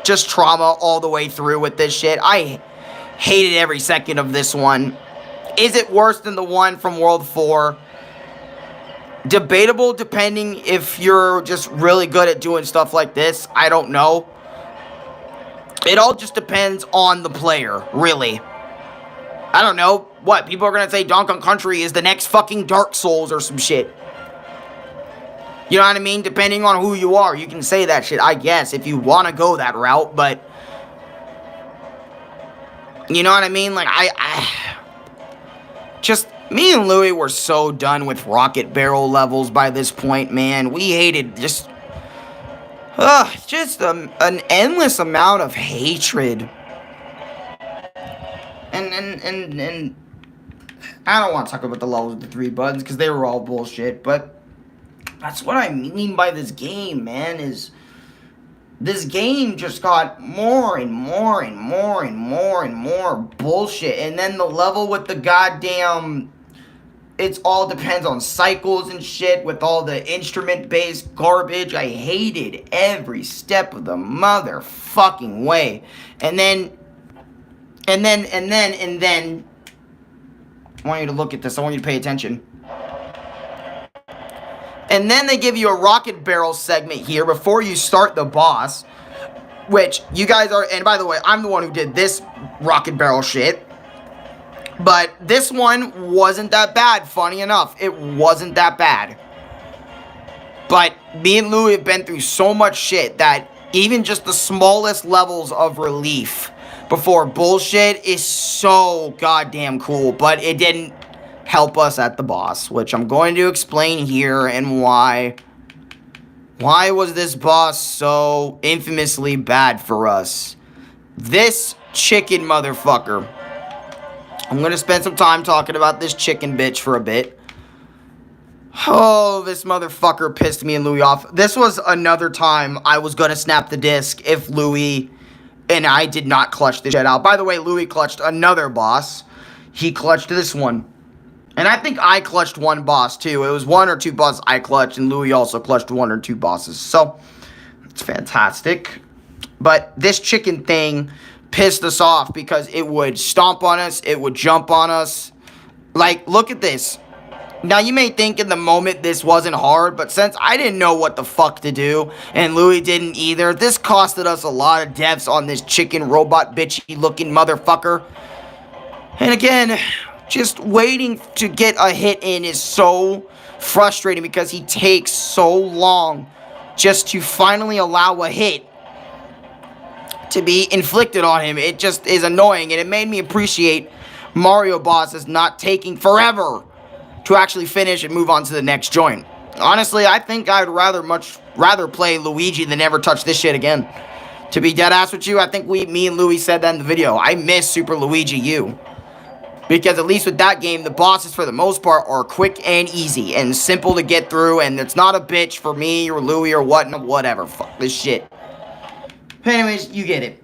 just trauma all the way through with this shit. I hated every second of this one. Is it worse than the one from World 4? Debatable, depending if you're just really good at doing stuff like this. I don't know. It all just depends on the player, really. I don't know. What? People are going to say Donkey Kong Country is the next fucking Dark Souls or some shit. You know what I mean? Depending on who you are, you can say that shit, I guess, if you want to go that route, but... You know what I mean? Like, just, me and Louie were so done with rocket barrel levels by this point, man. We hated just... Just an endless amount of hatred. And I don't want to talk about the levels of the 3 buttons because they were all bullshit, but that's what I mean by this game, man, is this game just got more and more and more and more and more bullshit. And then the level with the goddamn, it's all depends on cycles and shit with all the instrument-based garbage. I hated every step of the motherfucking way. And then, I want you to look at this. I want you to pay attention. And then they give you a rocket barrel segment here before you start the boss. Which you guys are, and by the way, I'm the one who did this rocket barrel shit. But this one wasn't that bad, funny enough. It wasn't that bad. But me and Lulu have been through so much shit that even just the smallest levels of relief before bullshit is so goddamn cool. But it didn't help us at the boss, which I'm going to explain here and why. Why was this boss so infamously bad for us? This chicken motherfucker. I'm going to spend some time talking about this chicken bitch for a bit. Oh, this motherfucker pissed me and Louie off. This was another time I was going to snap the disc if Louie and I did not clutch this shit out. By the way, Louie clutched another boss. He clutched this one. And I think I clutched one boss, too. It was 1 or 2 bosses I clutched, and Louie also clutched 1 or 2 bosses. So, it's fantastic. But this chicken thing pissed us off because it would stomp on us, it would jump on us. Like, look at this. Now, you may think in the moment this wasn't hard, but since I didn't know what the fuck to do, and Louie didn't either, this costed us a lot of deaths on this chicken robot bitchy-looking motherfucker. And again, just waiting to get a hit in is so frustrating because he takes so long just to finally allow a hit to be inflicted on him. It just is annoying, and it made me appreciate Mario bosses not taking forever to actually finish and move on to the next joint. Honestly, I think I'd much rather play Luigi than ever touch this shit again. To be dead ass with you, I think me and Louie said that in the video. I miss Super Luigi U. Because at least with that game, the bosses, for the most part, are quick and easy and simple to get through. And it's not a bitch for me or Louie or whatever. Fuck this shit. But anyways, you get it.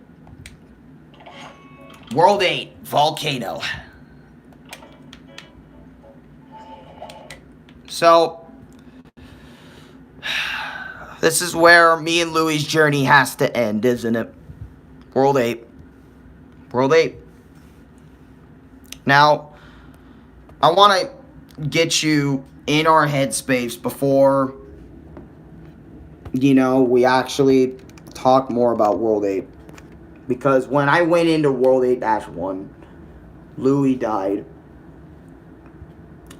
World 8, Volcano. So, this is where me and Louie's journey has to end, isn't it? World 8. World 8. Now, I want to get you in our headspace before, we actually talk more about World 8. Because when I went into World 8-1, Louie died.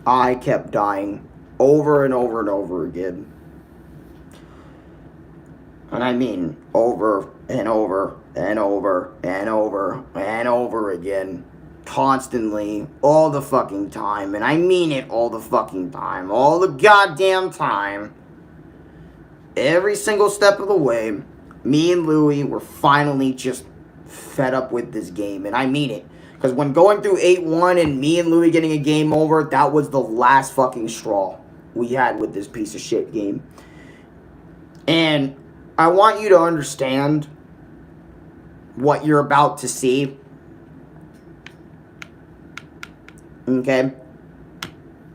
I kept dying over and over and over again. And I mean over and over and over and over and over again. Constantly, all the fucking time, and I mean it all the fucking time, all the goddamn time. Every single step of the way, me and Louie were finally just fed up with this game, and I mean it. Because when going through 8-1 and me and Louie getting a game over, that was the last fucking straw we had with this piece of shit game. And I want you to understand what you're about to see. Okay?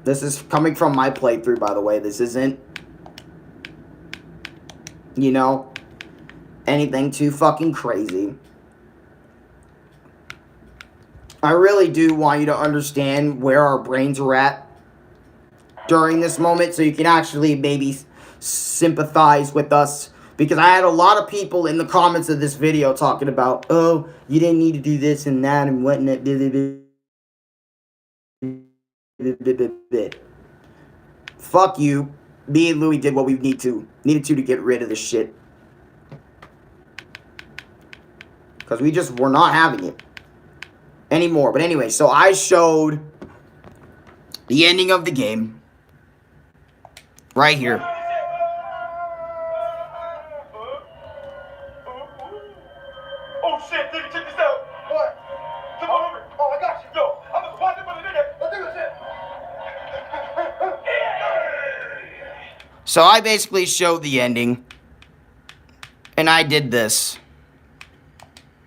This is coming from my playthrough, by the way. This isn't, anything too fucking crazy. I really do want you to understand where our brains are at during this moment so you can actually maybe sympathize with us. Because I had a lot of people in the comments of this video talking about, oh, you didn't need to do this and that and whatnot. Fuck you. Me and Louie did what we needed to get rid of this shit. Because we're not having it anymore. But anyway, so I showed the ending of the game right here. shit, nigga, check this out. What? Come on over. Oh, I got you. Yo, I'm gonna watch it for the nigga. Let's do this shit. So I basically showed the ending. And I did this.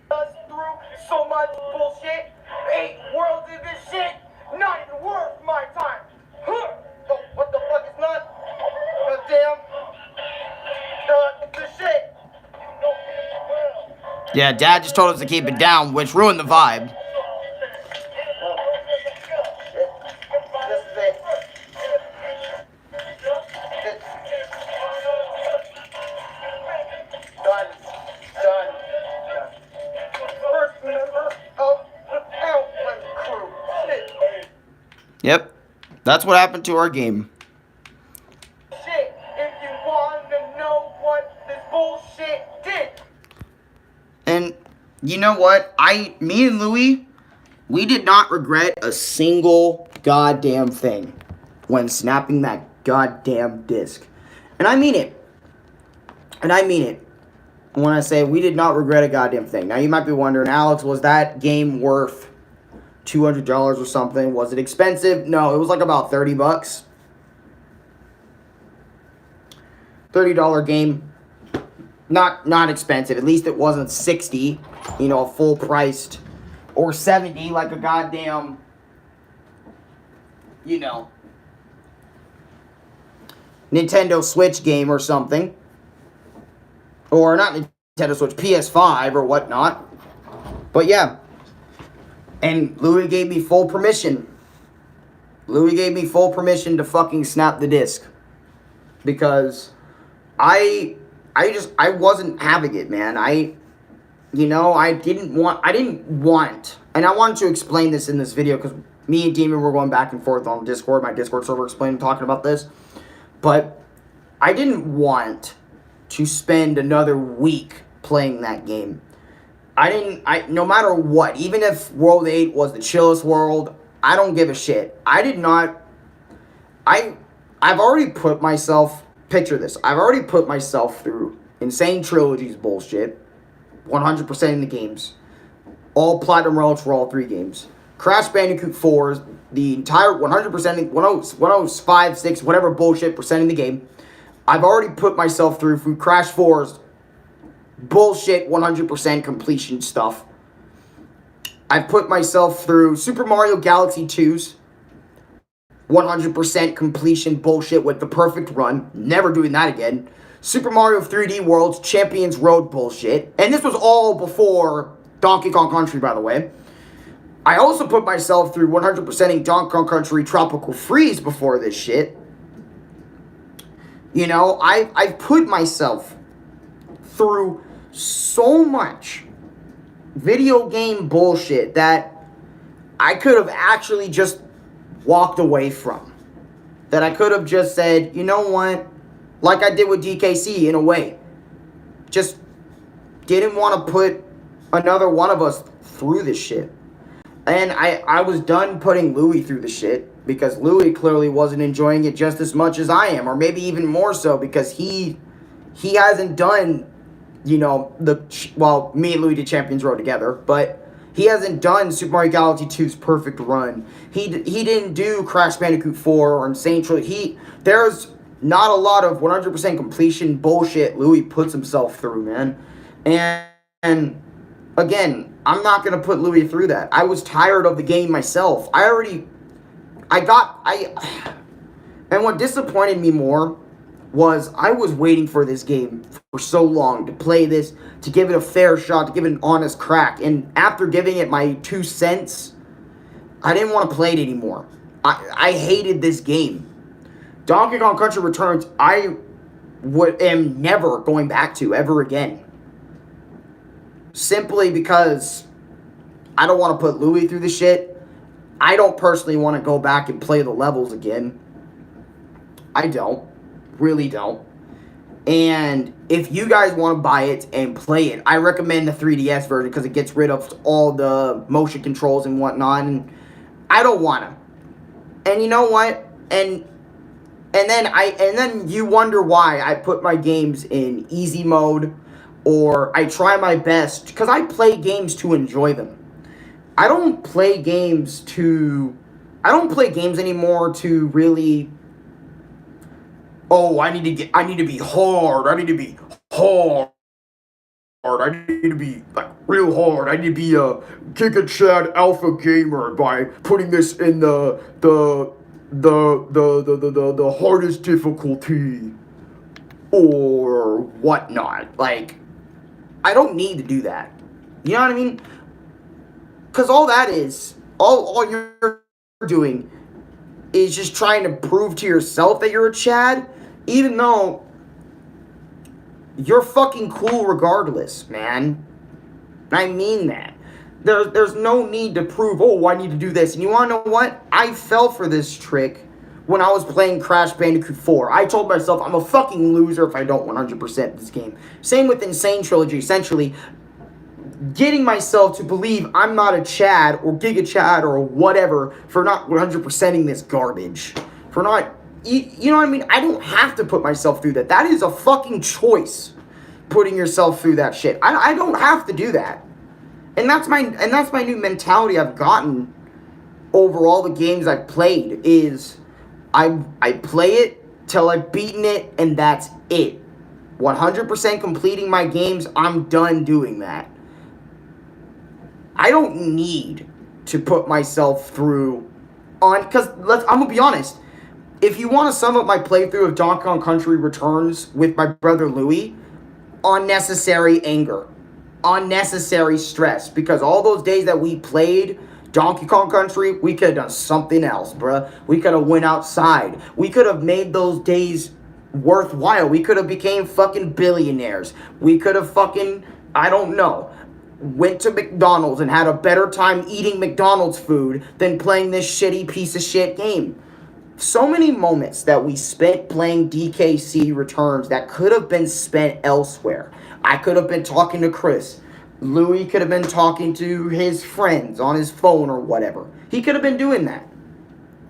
Through so much bullshit. 8 worlds in this shit. Not even worth my time. Huh. Oh, what the fuck is not? Damn. The shit. Yeah, Dad just told us to keep it down, which ruined the vibe. This is it. Done. First member of the Outland crew. Shit. Yep. That's what happened to our game. Shit. If you want to know what this bullshit did. And you know what? Me and Louie, we did not regret a single goddamn thing when snapping that goddamn disc. And I mean it. When I say we did not regret a goddamn thing. Now you might be wondering, Alex, was that game worth $200 or something? Was it expensive? No, it was like about 30 bucks. $30 game. Not expensive. At least it wasn't 60, you know, full priced, or 70 like a goddamn, you know, Nintendo Switch game or something. Or not Nintendo Switch, PS5 or whatnot. But yeah. And Louis gave me full permission. Louis gave me full permission to fucking snap the disc. Because I wasn't having it, man. I didn't want, and I wanted to explain this in this video because me and Demon were going back and forth on Discord, my Discord server, talking about this. But I didn't want to spend another week playing that game. No matter what, even if World 8 was the chillest world, I don't give a shit. I've already put myself, picture this, I've already put myself through Insane Trilogy's bullshit, 100% in the games, all platinum relics for all 3 games, Crash Bandicoot 4's, the entire 100%, 105, 6, whatever bullshit percent in the game. I've already put myself through Crash 4's bullshit 100% completion stuff. I've put myself through Super Mario Galaxy 2's 100% completion bullshit with the perfect run. Never doing that again. Super Mario 3D World's Champions Road bullshit. And this was all before Donkey Kong Country, by the way. I also put myself through 100%ing Donkey Kong Country Tropical Freeze before this shit. You know, I've put myself through so much video game bullshit that I could have actually just walked away from. That I could have just said, you know what? Like I did with DKC in a way. Just didn't want to put another one of us through this shit. And I was done putting Louis through the shit. Because Louis clearly wasn't enjoying it just as much as I am. Or maybe even more so because he hasn't done, you know, me and Louis did Champions Road together. But he hasn't done Super Mario Galaxy 2's perfect run. He didn't do Crash Bandicoot 4 or Insane Trilogy. There's not a lot of 100% completion bullshit Louis puts himself through, man. And again, I'm not going to put Louis through that. I was tired of the game myself. And what disappointed me more was I was waiting for this game for so long to play this, to give it a fair shot, to give it an honest crack. And after giving it my 2 cents, I didn't want to play it anymore. I hated this game. Donkey Kong Country Returns, I am never going back to ever again. Simply because I don't want to put Louis through the shit. I don't personally want to go back and play the levels again. I don't. Really don't. And if you guys want to buy it and play it, I recommend the 3DS version because it gets rid of all the motion controls and whatnot. And I don't want to. And you know what? And then you wonder why I put my games in easy mode or I try my best, because I play games to enjoy them. I don't play games anymore to really, oh, I need to be hard. I need to be hard. I need to be like real hard. I need to be a Giga Chad Alpha Gamer by putting this in the hardest difficulty or whatnot. Like, I don't need to do that. You know what I mean? Because all you're doing is just trying to prove to yourself that you're a Chad, even though you're fucking cool regardless, man. I mean that. There's no need to prove, oh, I need to do this. And you want to know what? I fell for this trick when I was playing Crash Bandicoot 4. I told myself I'm a fucking loser if I don't 100% this game. Same with Insane Trilogy, essentially. Getting myself to believe I'm not a Chad or Giga Chad or whatever for not 100%ing this garbage. For not... You know what I mean? I don't have to put myself through that. That is a fucking choice, putting yourself through that shit. I don't have to do that. And that's my new mentality I've gotten over all the games I've played, is I play it till I've beaten it, and that's it. 100% completing my games, I'm done doing that. I don't need to put myself through because I'm gonna be honest. If you want to sum up my playthrough of Donkey Kong Country Returns with my brother Louie, unnecessary anger, unnecessary stress, because all those days that we played Donkey Kong Country, we could have done something else, bruh. We could have went outside. We could have made those days worthwhile. We could have became fucking billionaires. We could have fucking, I don't know, went to McDonald's and had a better time eating McDonald's food than playing this shitty piece of shit game. So many moments that we spent playing DKC Returns that could have been spent elsewhere. I could have been talking to Chris. Louis could have been talking to his friends on his phone or whatever. He could have been doing that.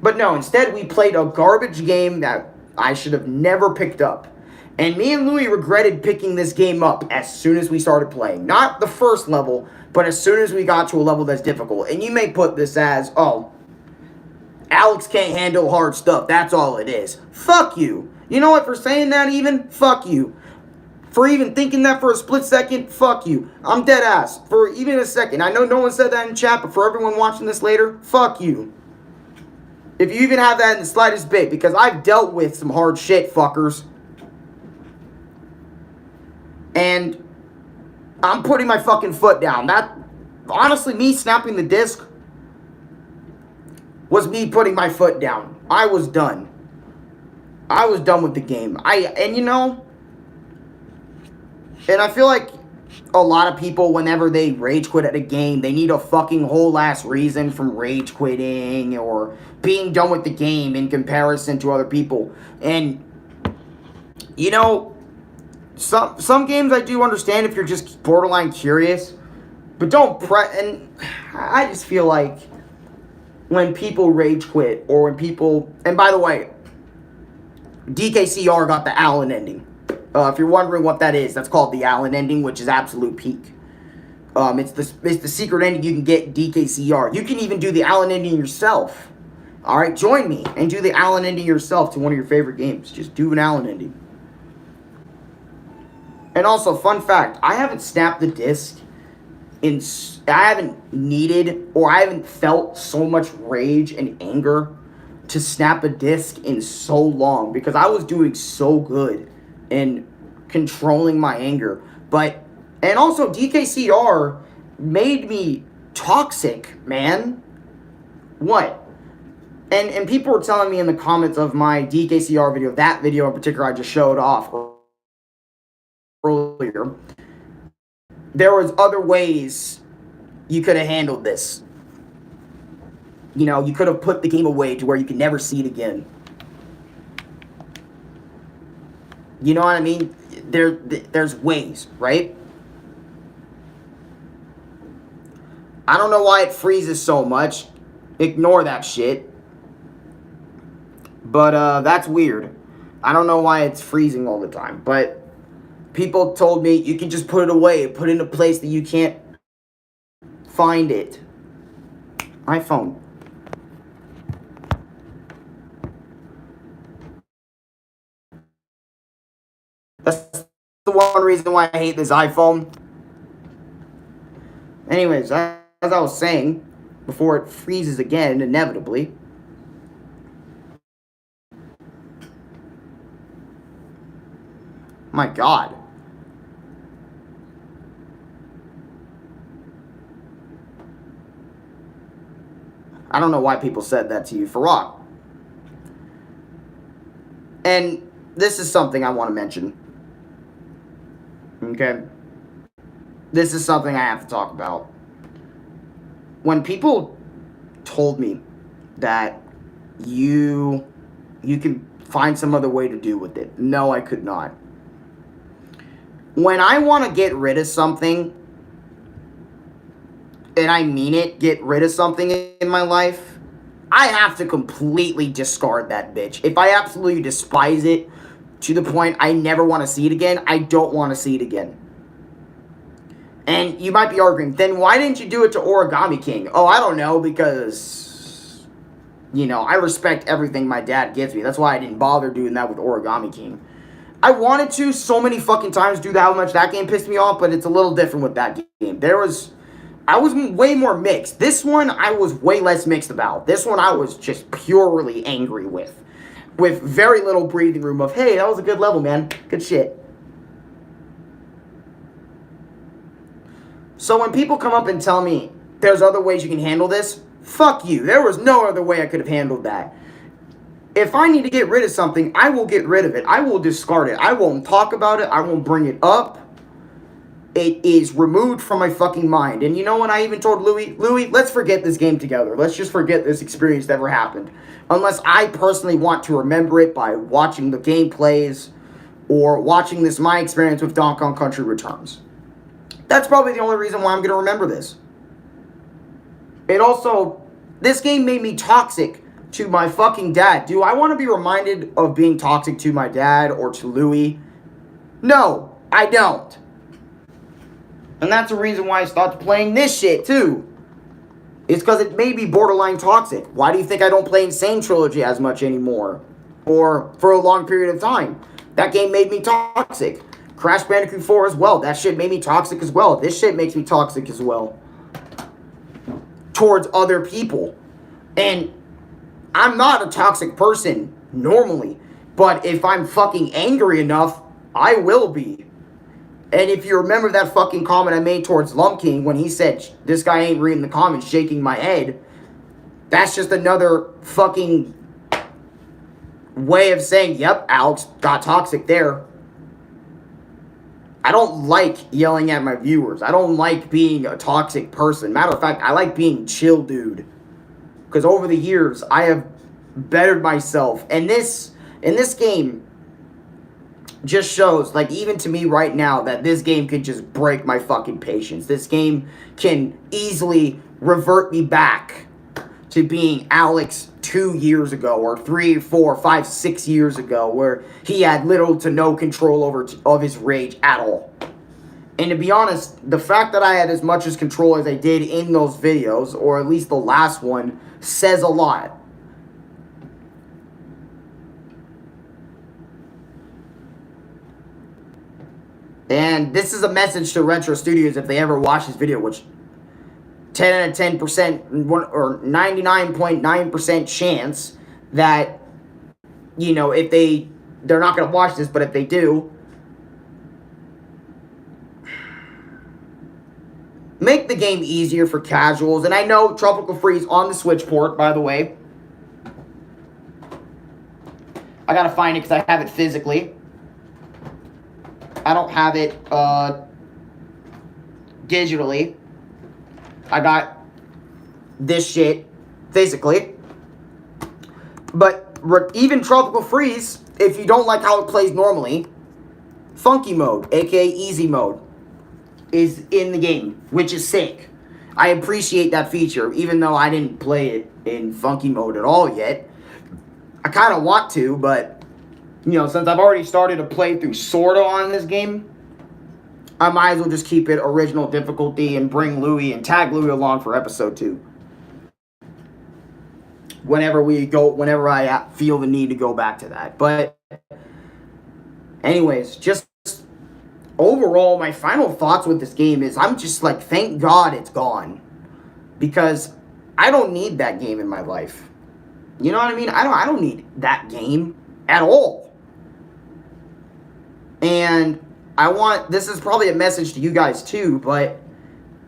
But no, instead we played a garbage game that I should have never picked up. And me and Louis regretted picking this game up as soon as we started playing. Not the first level, but as soon as we got to a level that's difficult. And you may put this as, oh, Alex can't handle hard stuff. That's all it is. Fuck you. You know what? For saying that even, fuck you. For even thinking that for a split second, fuck you. I'm dead ass. For even a second. I know no one said that in chat, but for everyone watching this later, fuck you. If you even have that in the slightest bit, because I've dealt with some hard shit, fuckers. And I'm putting my fucking foot down. That, honestly, me snapping the disc was me putting my foot down. I was done. I was done with the game. And you know, and I feel like a lot of people, whenever they rage quit at a game, they need a fucking whole ass reason from rage quitting or being done with the game in comparison to other people. And, you know, some games I do understand if you're just borderline curious, but don't and I just feel like when people rage quit, or when people, and by the way, DKCR got the Allen ending. If you're wondering what that is, that's called the Allen ending, which is absolute peak. It's the secret ending you can get DKCR. You can even do the Allen ending yourself. Alright, join me and do the Allen ending yourself to one of your favorite games. Just do an Allen ending. And also, fun fact, I haven't snapped the disc I haven't needed, or I haven't felt so much rage and anger to snap a disc in so long, because I was doing so good in controlling my anger. But, and also DKCR made me toxic, man. What? And people were telling me in the comments of my DKCR video, that video in particular I just showed off earlier, there was other ways you could have handled this. You know, you could have put the game away to where you could never see it again. You know what I mean? There's ways, right? I don't know why it freezes so much. Ignore that shit. But that's weird. I don't know why it's freezing all the time. But people told me you can just put it away, put it in a place that you can't find it. iPhone. That's the one reason why I hate this iPhone. Anyways, as I was saying, before it freezes again, inevitably. My God. I don't know why people said that to you, Farah. And this is something I want to mention. Okay? This is something I have to talk about. When people told me that you can find some other way to do with it, no, I could not. When I want to get rid of something, and I mean it, get rid of something in my life, I have to completely discard that bitch. If I absolutely despise it to the point I never want to see it again, I don't want to see it again. And you might be arguing, then why didn't you do it to Origami King? Oh, I don't know, because, you know, I respect everything my dad gives me. That's why I didn't bother doing that with Origami King. I wanted to so many fucking times do that, how much that game pissed me off, but it's a little different with that game. I was way more mixed. This one, I was way less mixed about. This one, I was just purely angry with very little breathing room of, hey, that was a good level, man. Good shit. So when people come up and tell me there's other ways you can handle this, fuck you. There was no other way I could have handled that. If I need to get rid of something, I will get rid of it. I will discard it. I won't talk about it. I won't bring it up. It is removed from my fucking mind. And you know what? I even told Louis, let's forget this game together. Let's just forget this experience that ever happened. Unless I personally want to remember it by watching the gameplays or watching this my experience with Donkey Kong Country Returns. That's probably the only reason why I'm going to remember this. It also, this game made me toxic to my fucking dad. Do I want to be reminded of being toxic to my dad or to Louis? No, I don't. And that's the reason why I started playing this shit, too. It's because it made me borderline toxic. Why do you think I don't play Insane Trilogy as much anymore? Or for a long period of time? That game made me toxic. Crash Bandicoot 4 as well. That shit made me toxic as well. This shit makes me toxic as well. Towards other people. And I'm not a toxic person, normally. But if I'm fucking angry enough, I will be. And if you remember that fucking comment I made towards Lump King when he said, this guy ain't reading the comments, shaking my head, that's just another fucking way of saying, yep, Alex got toxic there. I don't like yelling at my viewers. I don't like being a toxic person. Matter of fact, I like being chill, dude. Because over the years, I have bettered myself. And in this game just shows, like, even to me right now, that this game could just break my fucking patience. This game can easily revert me back to being Alex 2 years ago, or 3, 4, 5, 6 years ago, where he had little to no control of his rage at all. And to be honest, the fact that I had as much as control as I did in those videos, or at least the last one, says a lot. And this is a message to Retro Studios if they ever watch this video, which 10 out of 10% or 99.9% chance that, you know, if they're not going to watch this, but if they do, make the game easier for casuals. And I know Tropical Freeze on the Switch port, by the way. I got to find it because I have it physically. I don't have it digitally. I got this shit physically. But even Tropical Freeze, if you don't like how it plays normally, Funky Mode, aka Easy Mode, is in the game, which is sick. I appreciate that feature, even though I didn't play it in Funky Mode at all yet. I kind of want to, but, you know, since I've already started a playthrough sorta on this game, I might as well just keep it original difficulty and bring Louie and tag Louie along for episode 2. Whenever I feel the need to go back to that. But anyways, just overall, my final thoughts with this game is I'm just like, thank God it's gone. Because I don't need that game in my life. You know what I mean? I don't need that game at all. And this is probably a message to you guys too, but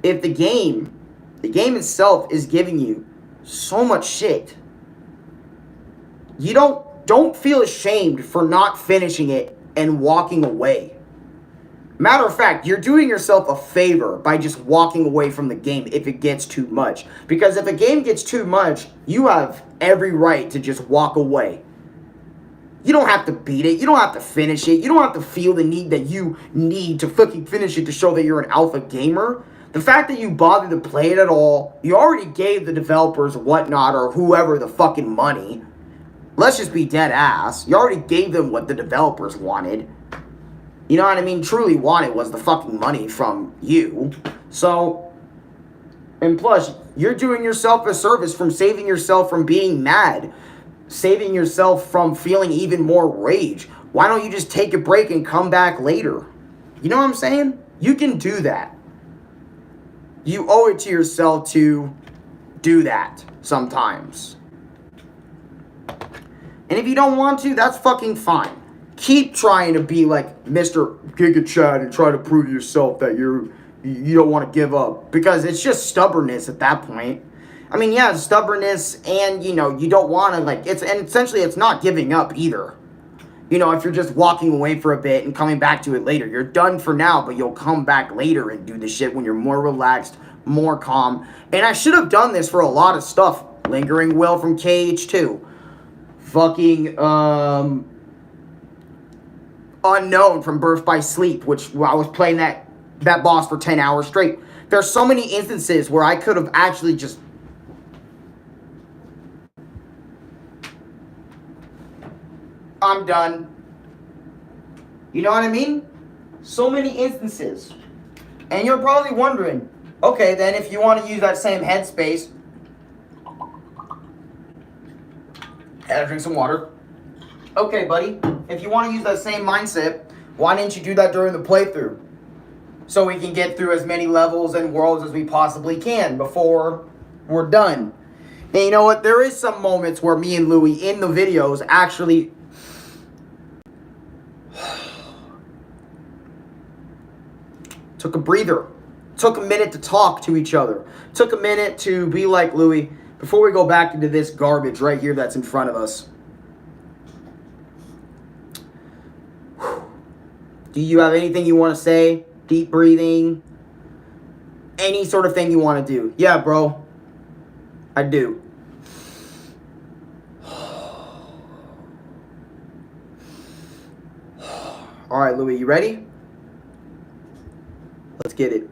if the game itself is giving you so much shit, you don't feel ashamed for not finishing it and walking away. Matter of fact, you're doing yourself a favor by just walking away from the game if it gets too much. Because if a game gets too much, you have every right to just walk away. You don't have to beat it. You don't have to finish it. You don't have to feel the need that you need to fucking finish it to show that you're an alpha gamer. The fact that you bothered to play it at all, you already gave the developers whatnot or whoever the fucking money. Let's just be dead ass. You already gave them what the developers wanted. You know what I mean? Truly wanted was the fucking money from you. So, and plus, you're doing yourself a service from saving yourself from being mad. Saving yourself from feeling even more rage. Why don't you just take a break and come back later? You know what I'm saying? You can do that. You owe it to yourself to do that sometimes. And if you don't want to, that's fucking fine. Keep trying to be like Mr. Dkcr and try to prove yourself that you don't want to give up. Because it's just stubbornness at that point. I mean, yeah, stubbornness and, you don't want to, and essentially it's not giving up either. If you're just walking away for a bit and coming back to it later. You're done for now, but you'll come back later and do the shit when you're more relaxed, more calm. And I should have done this for a lot of stuff. Lingering Will from KH2. Fucking, Unknown from Birth by Sleep, which I was playing that boss for 10 hours straight. There's so many instances where I could have actually just... I'm done. You know what I mean? So many instances. And you're probably wondering, okay, then if you want to use that same headspace... Gotta drink some water. Okay, buddy, if you want to use that same mindset, why didn't you do that during the playthrough? So we can get through as many levels and worlds as we possibly can before we're done. And you know what? There is some moments where me and Louie in the videos actually... took a breather. Took a minute to talk to each other. Took a minute to be like, Louie, before we go back into this garbage right here that's in front of us, do you have anything you want to say? Deep breathing? Any sort of thing you want to do? Yeah, bro. I do. Alright, Louie, you ready? Let's get it.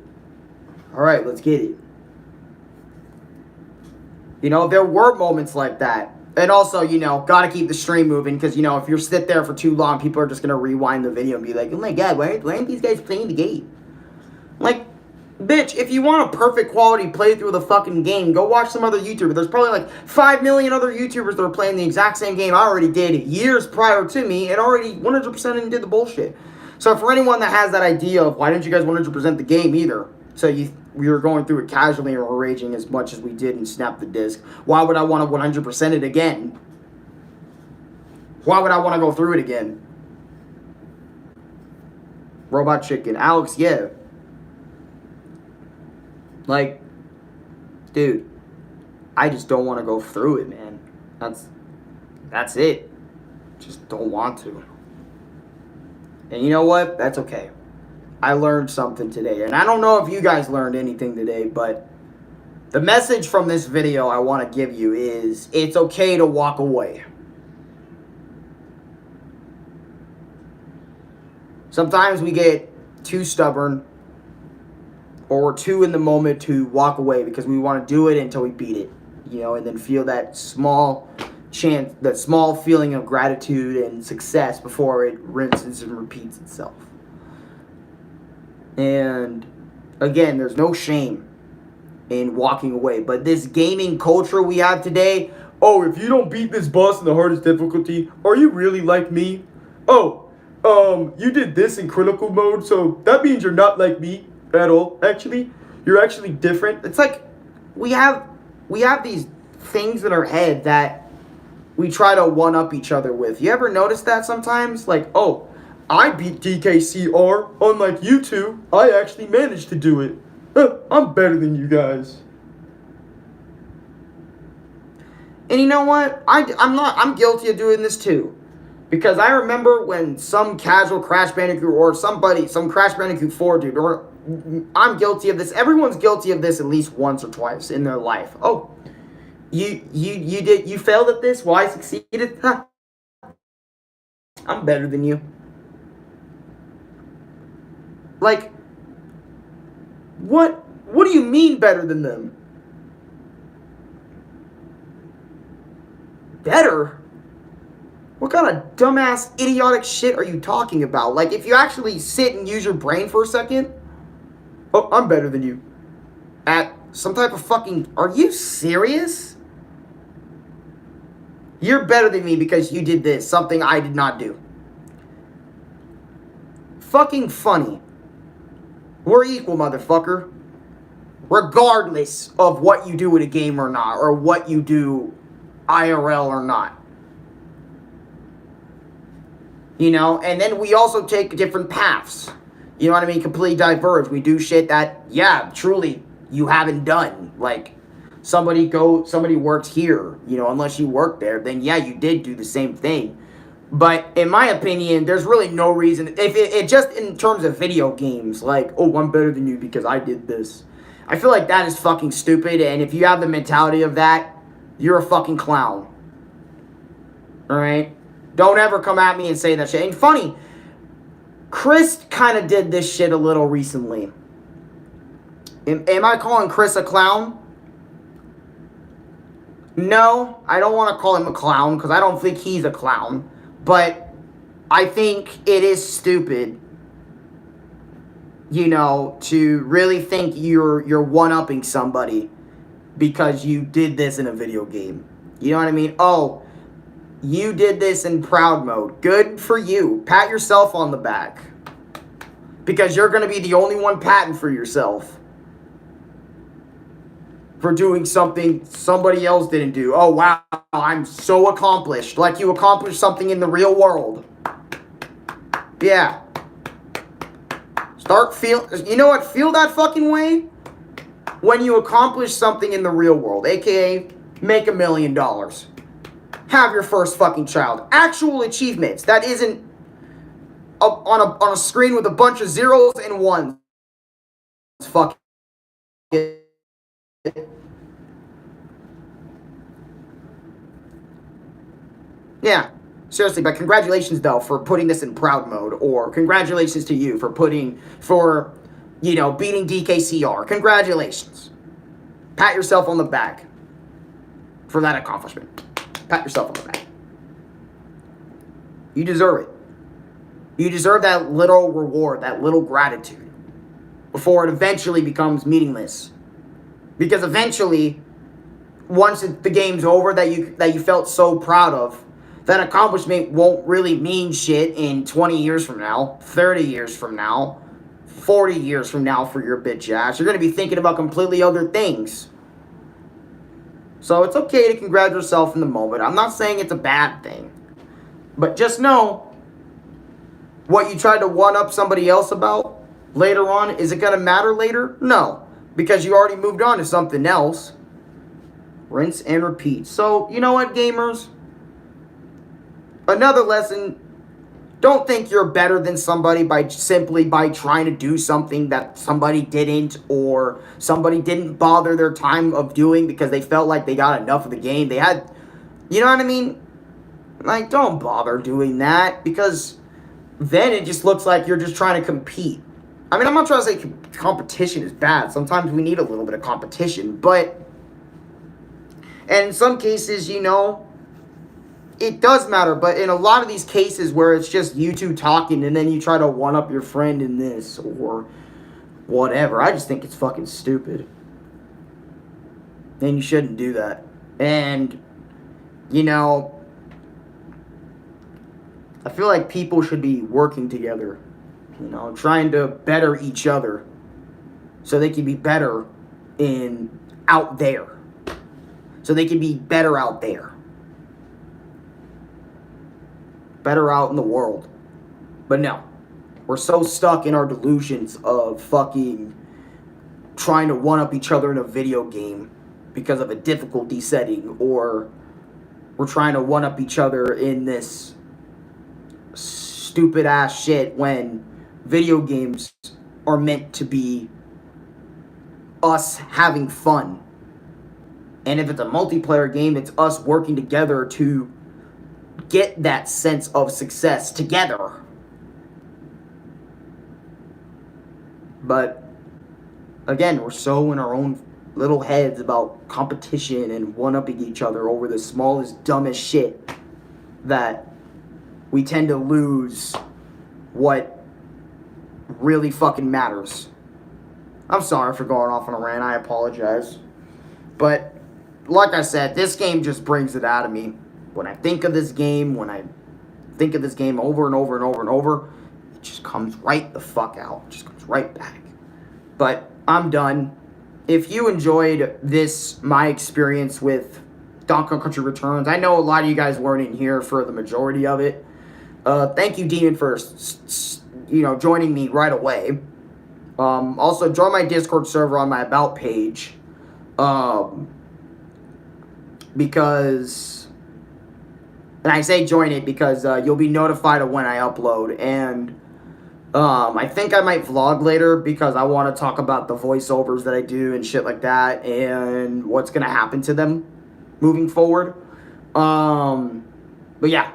Alright, let's get it. There were moments like that. And also, gotta keep the stream moving. Because, if you sit there for too long, people are just gonna rewind the video and be like, oh my god, why aren't these guys playing the game? Like, bitch, if you want a perfect quality playthrough of the fucking game, go watch some other YouTuber. There's probably like 5 million other YouTubers that are playing the exact same game I already did years prior to me. And already 100% did the bullshit. So for anyone that has that idea of why didn't you guys 100% the game either? So we were going through it casually and were raging as much as we did and snapped the disc. Why would I want to 100% it again? Why would I want to go through it again? Robot Chicken. Alex, yeah. Like, dude, I just don't want to go through it, man. That's it. Just don't want to. And you know what? That's okay. I learned something today. And I don't know if you guys learned anything today, but the message from this video I want to give you is it's okay to walk away. Sometimes we get too stubborn or we're too in the moment to walk away because we want to do it until we beat it, and then feel that small feeling of gratitude and success before it rinses and repeats itself. And again, there's no shame in walking away. But this gaming culture we have today, oh, if you don't beat this boss in the hardest difficulty, are you really like me? Oh, you did this in critical mode, so that means you're not like me at all. Actually, you're actually different. It's like we have these things in our head that we try to one up each other with. You ever notice that sometimes? Like, oh, I beat Dkcr, unlike you two. I actually managed to do it. I'm better than you guys. And you know what? I'm guilty of doing this too. Because I remember when some casual Crash Bandicoot or some Crash Bandicoot 4 dude, or I'm guilty of this. Everyone's guilty of this at least once or twice in their life. Oh, you failed at this? Well, I succeeded? Huh. I'm better than you. Like, what do you mean better than them? Better? What kind of dumbass, idiotic shit are you talking about? Like, if you actually sit and use your brain for a second, oh, I'm better than you. At some type of fucking, are you serious? You're better than me because you did this, something I did not do. Fucking funny. We're equal, motherfucker. Regardless of what you do in a game or not, or what you do IRL or not. You know, and then we also take different paths. You know what I mean? Completely diverge. We do shit that, yeah, truly, you haven't done. Like, somebody works here, you know, unless you work there, then yeah, you did do the same thing. But in my opinion, there's really no reason, if it just in terms of video games, like, oh, I'm better than you because I did this. I feel like that is fucking stupid, and if you have the mentality of that, you're a fucking clown. Alright? Don't ever come at me and say that shit. And funny, Chris kind of did this shit a little recently. Am I calling Chris a clown? No, I don't want to call him a clown because I don't think he's a clown. But I think it is stupid, you know, to really think you're one-upping somebody because you did this in a video game. You know what I mean? Oh, you did this in proud mode. Good for you. Pat yourself on the back. Because you're going to be the only one patting for yourself. For doing something somebody else didn't do. Oh, wow, I'm so accomplished. Like you accomplished something in the real world. Yeah. You know what? Feel that fucking way when you accomplish something in the real world. AKA, make $1 million. Have your first fucking child. Actual achievements. That isn't on a screen with a bunch of zeros and ones. Fuck it. Yeah, seriously, but congratulations though for putting this in proud mode, or congratulations to you for beating Dkcr. Congratulations. Pat yourself on the back for that accomplishment. Pat yourself on the back. You deserve it. You deserve that little reward, that little gratitude, before it eventually becomes meaningless. Because eventually, once the game's over that you felt so proud of, that accomplishment won't really mean shit in 20 years from now, 30 years from now, 40 years from now for your bitch ass. You're going to be thinking about completely other things. So it's okay to congratulate yourself in the moment. I'm not saying it's a bad thing. But just know, what you tried to one-up somebody else about later on, is it going to matter later? No. Because you already moved on to something else. Rinse and repeat. So, you know what, gamers? Another lesson, don't think you're better than somebody simply by trying to do something that somebody didn't, or somebody didn't bother their time of doing because they felt like they got enough of the game. They had, you know what I mean? Like, don't bother doing that, because then it just looks like you're just trying to compete. I mean, I'm not trying to say competition is bad. Sometimes we need a little bit of competition, but, and in some cases, you know, it does matter, but in a lot of these cases where it's just you two talking and then you try to one-up your friend in this, or whatever. I just think it's fucking stupid. And you shouldn't do that. And, you know, I feel like people should be working together, you know, trying to better each other so they can be better out there. So they can be better out there. Better out in the world. But no. We're so stuck in our delusions of fucking trying to one-up each other in a video game because of a difficulty setting, or we're trying to one-up each other in this stupid ass shit when video games are meant to be us having fun. And if it's a multiplayer game, it's us working together to get that sense of success together. But again, we're so in our own little heads about competition and one-upping each other over the smallest, dumbest shit that we tend to lose what really fucking matters. I'm sorry for going off on a rant. I apologize. But like I said, this game just brings it out of me. When I think of this game, over and over and over and over, it just comes right the fuck out. It just comes right back. But I'm done. If you enjoyed my experience with Donkey Kong Country Returns, I know a lot of you guys weren't in here for the majority of it. Thank you, Demon, for joining me right away. Also, join my Discord server on my About page. Because, and I say join it because you'll be notified of when I upload. And I think I might vlog later because I want to talk about the voiceovers that I do and shit like that and what's going to happen to them moving forward. But yeah.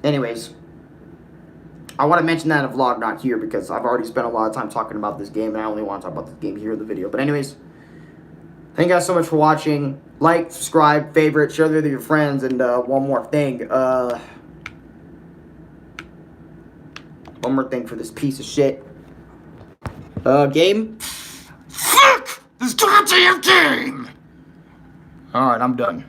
Anyways, I want to mention that in a vlog, not here, because I've already spent a lot of time talking about this game and I only want to talk about this game here in the video. But anyways, thank you guys so much for watching. Like, subscribe, favorite, share with your friends, and one more thing. One more thing for this piece of shit. Game? Fuck this goddamn game! Alright, I'm done.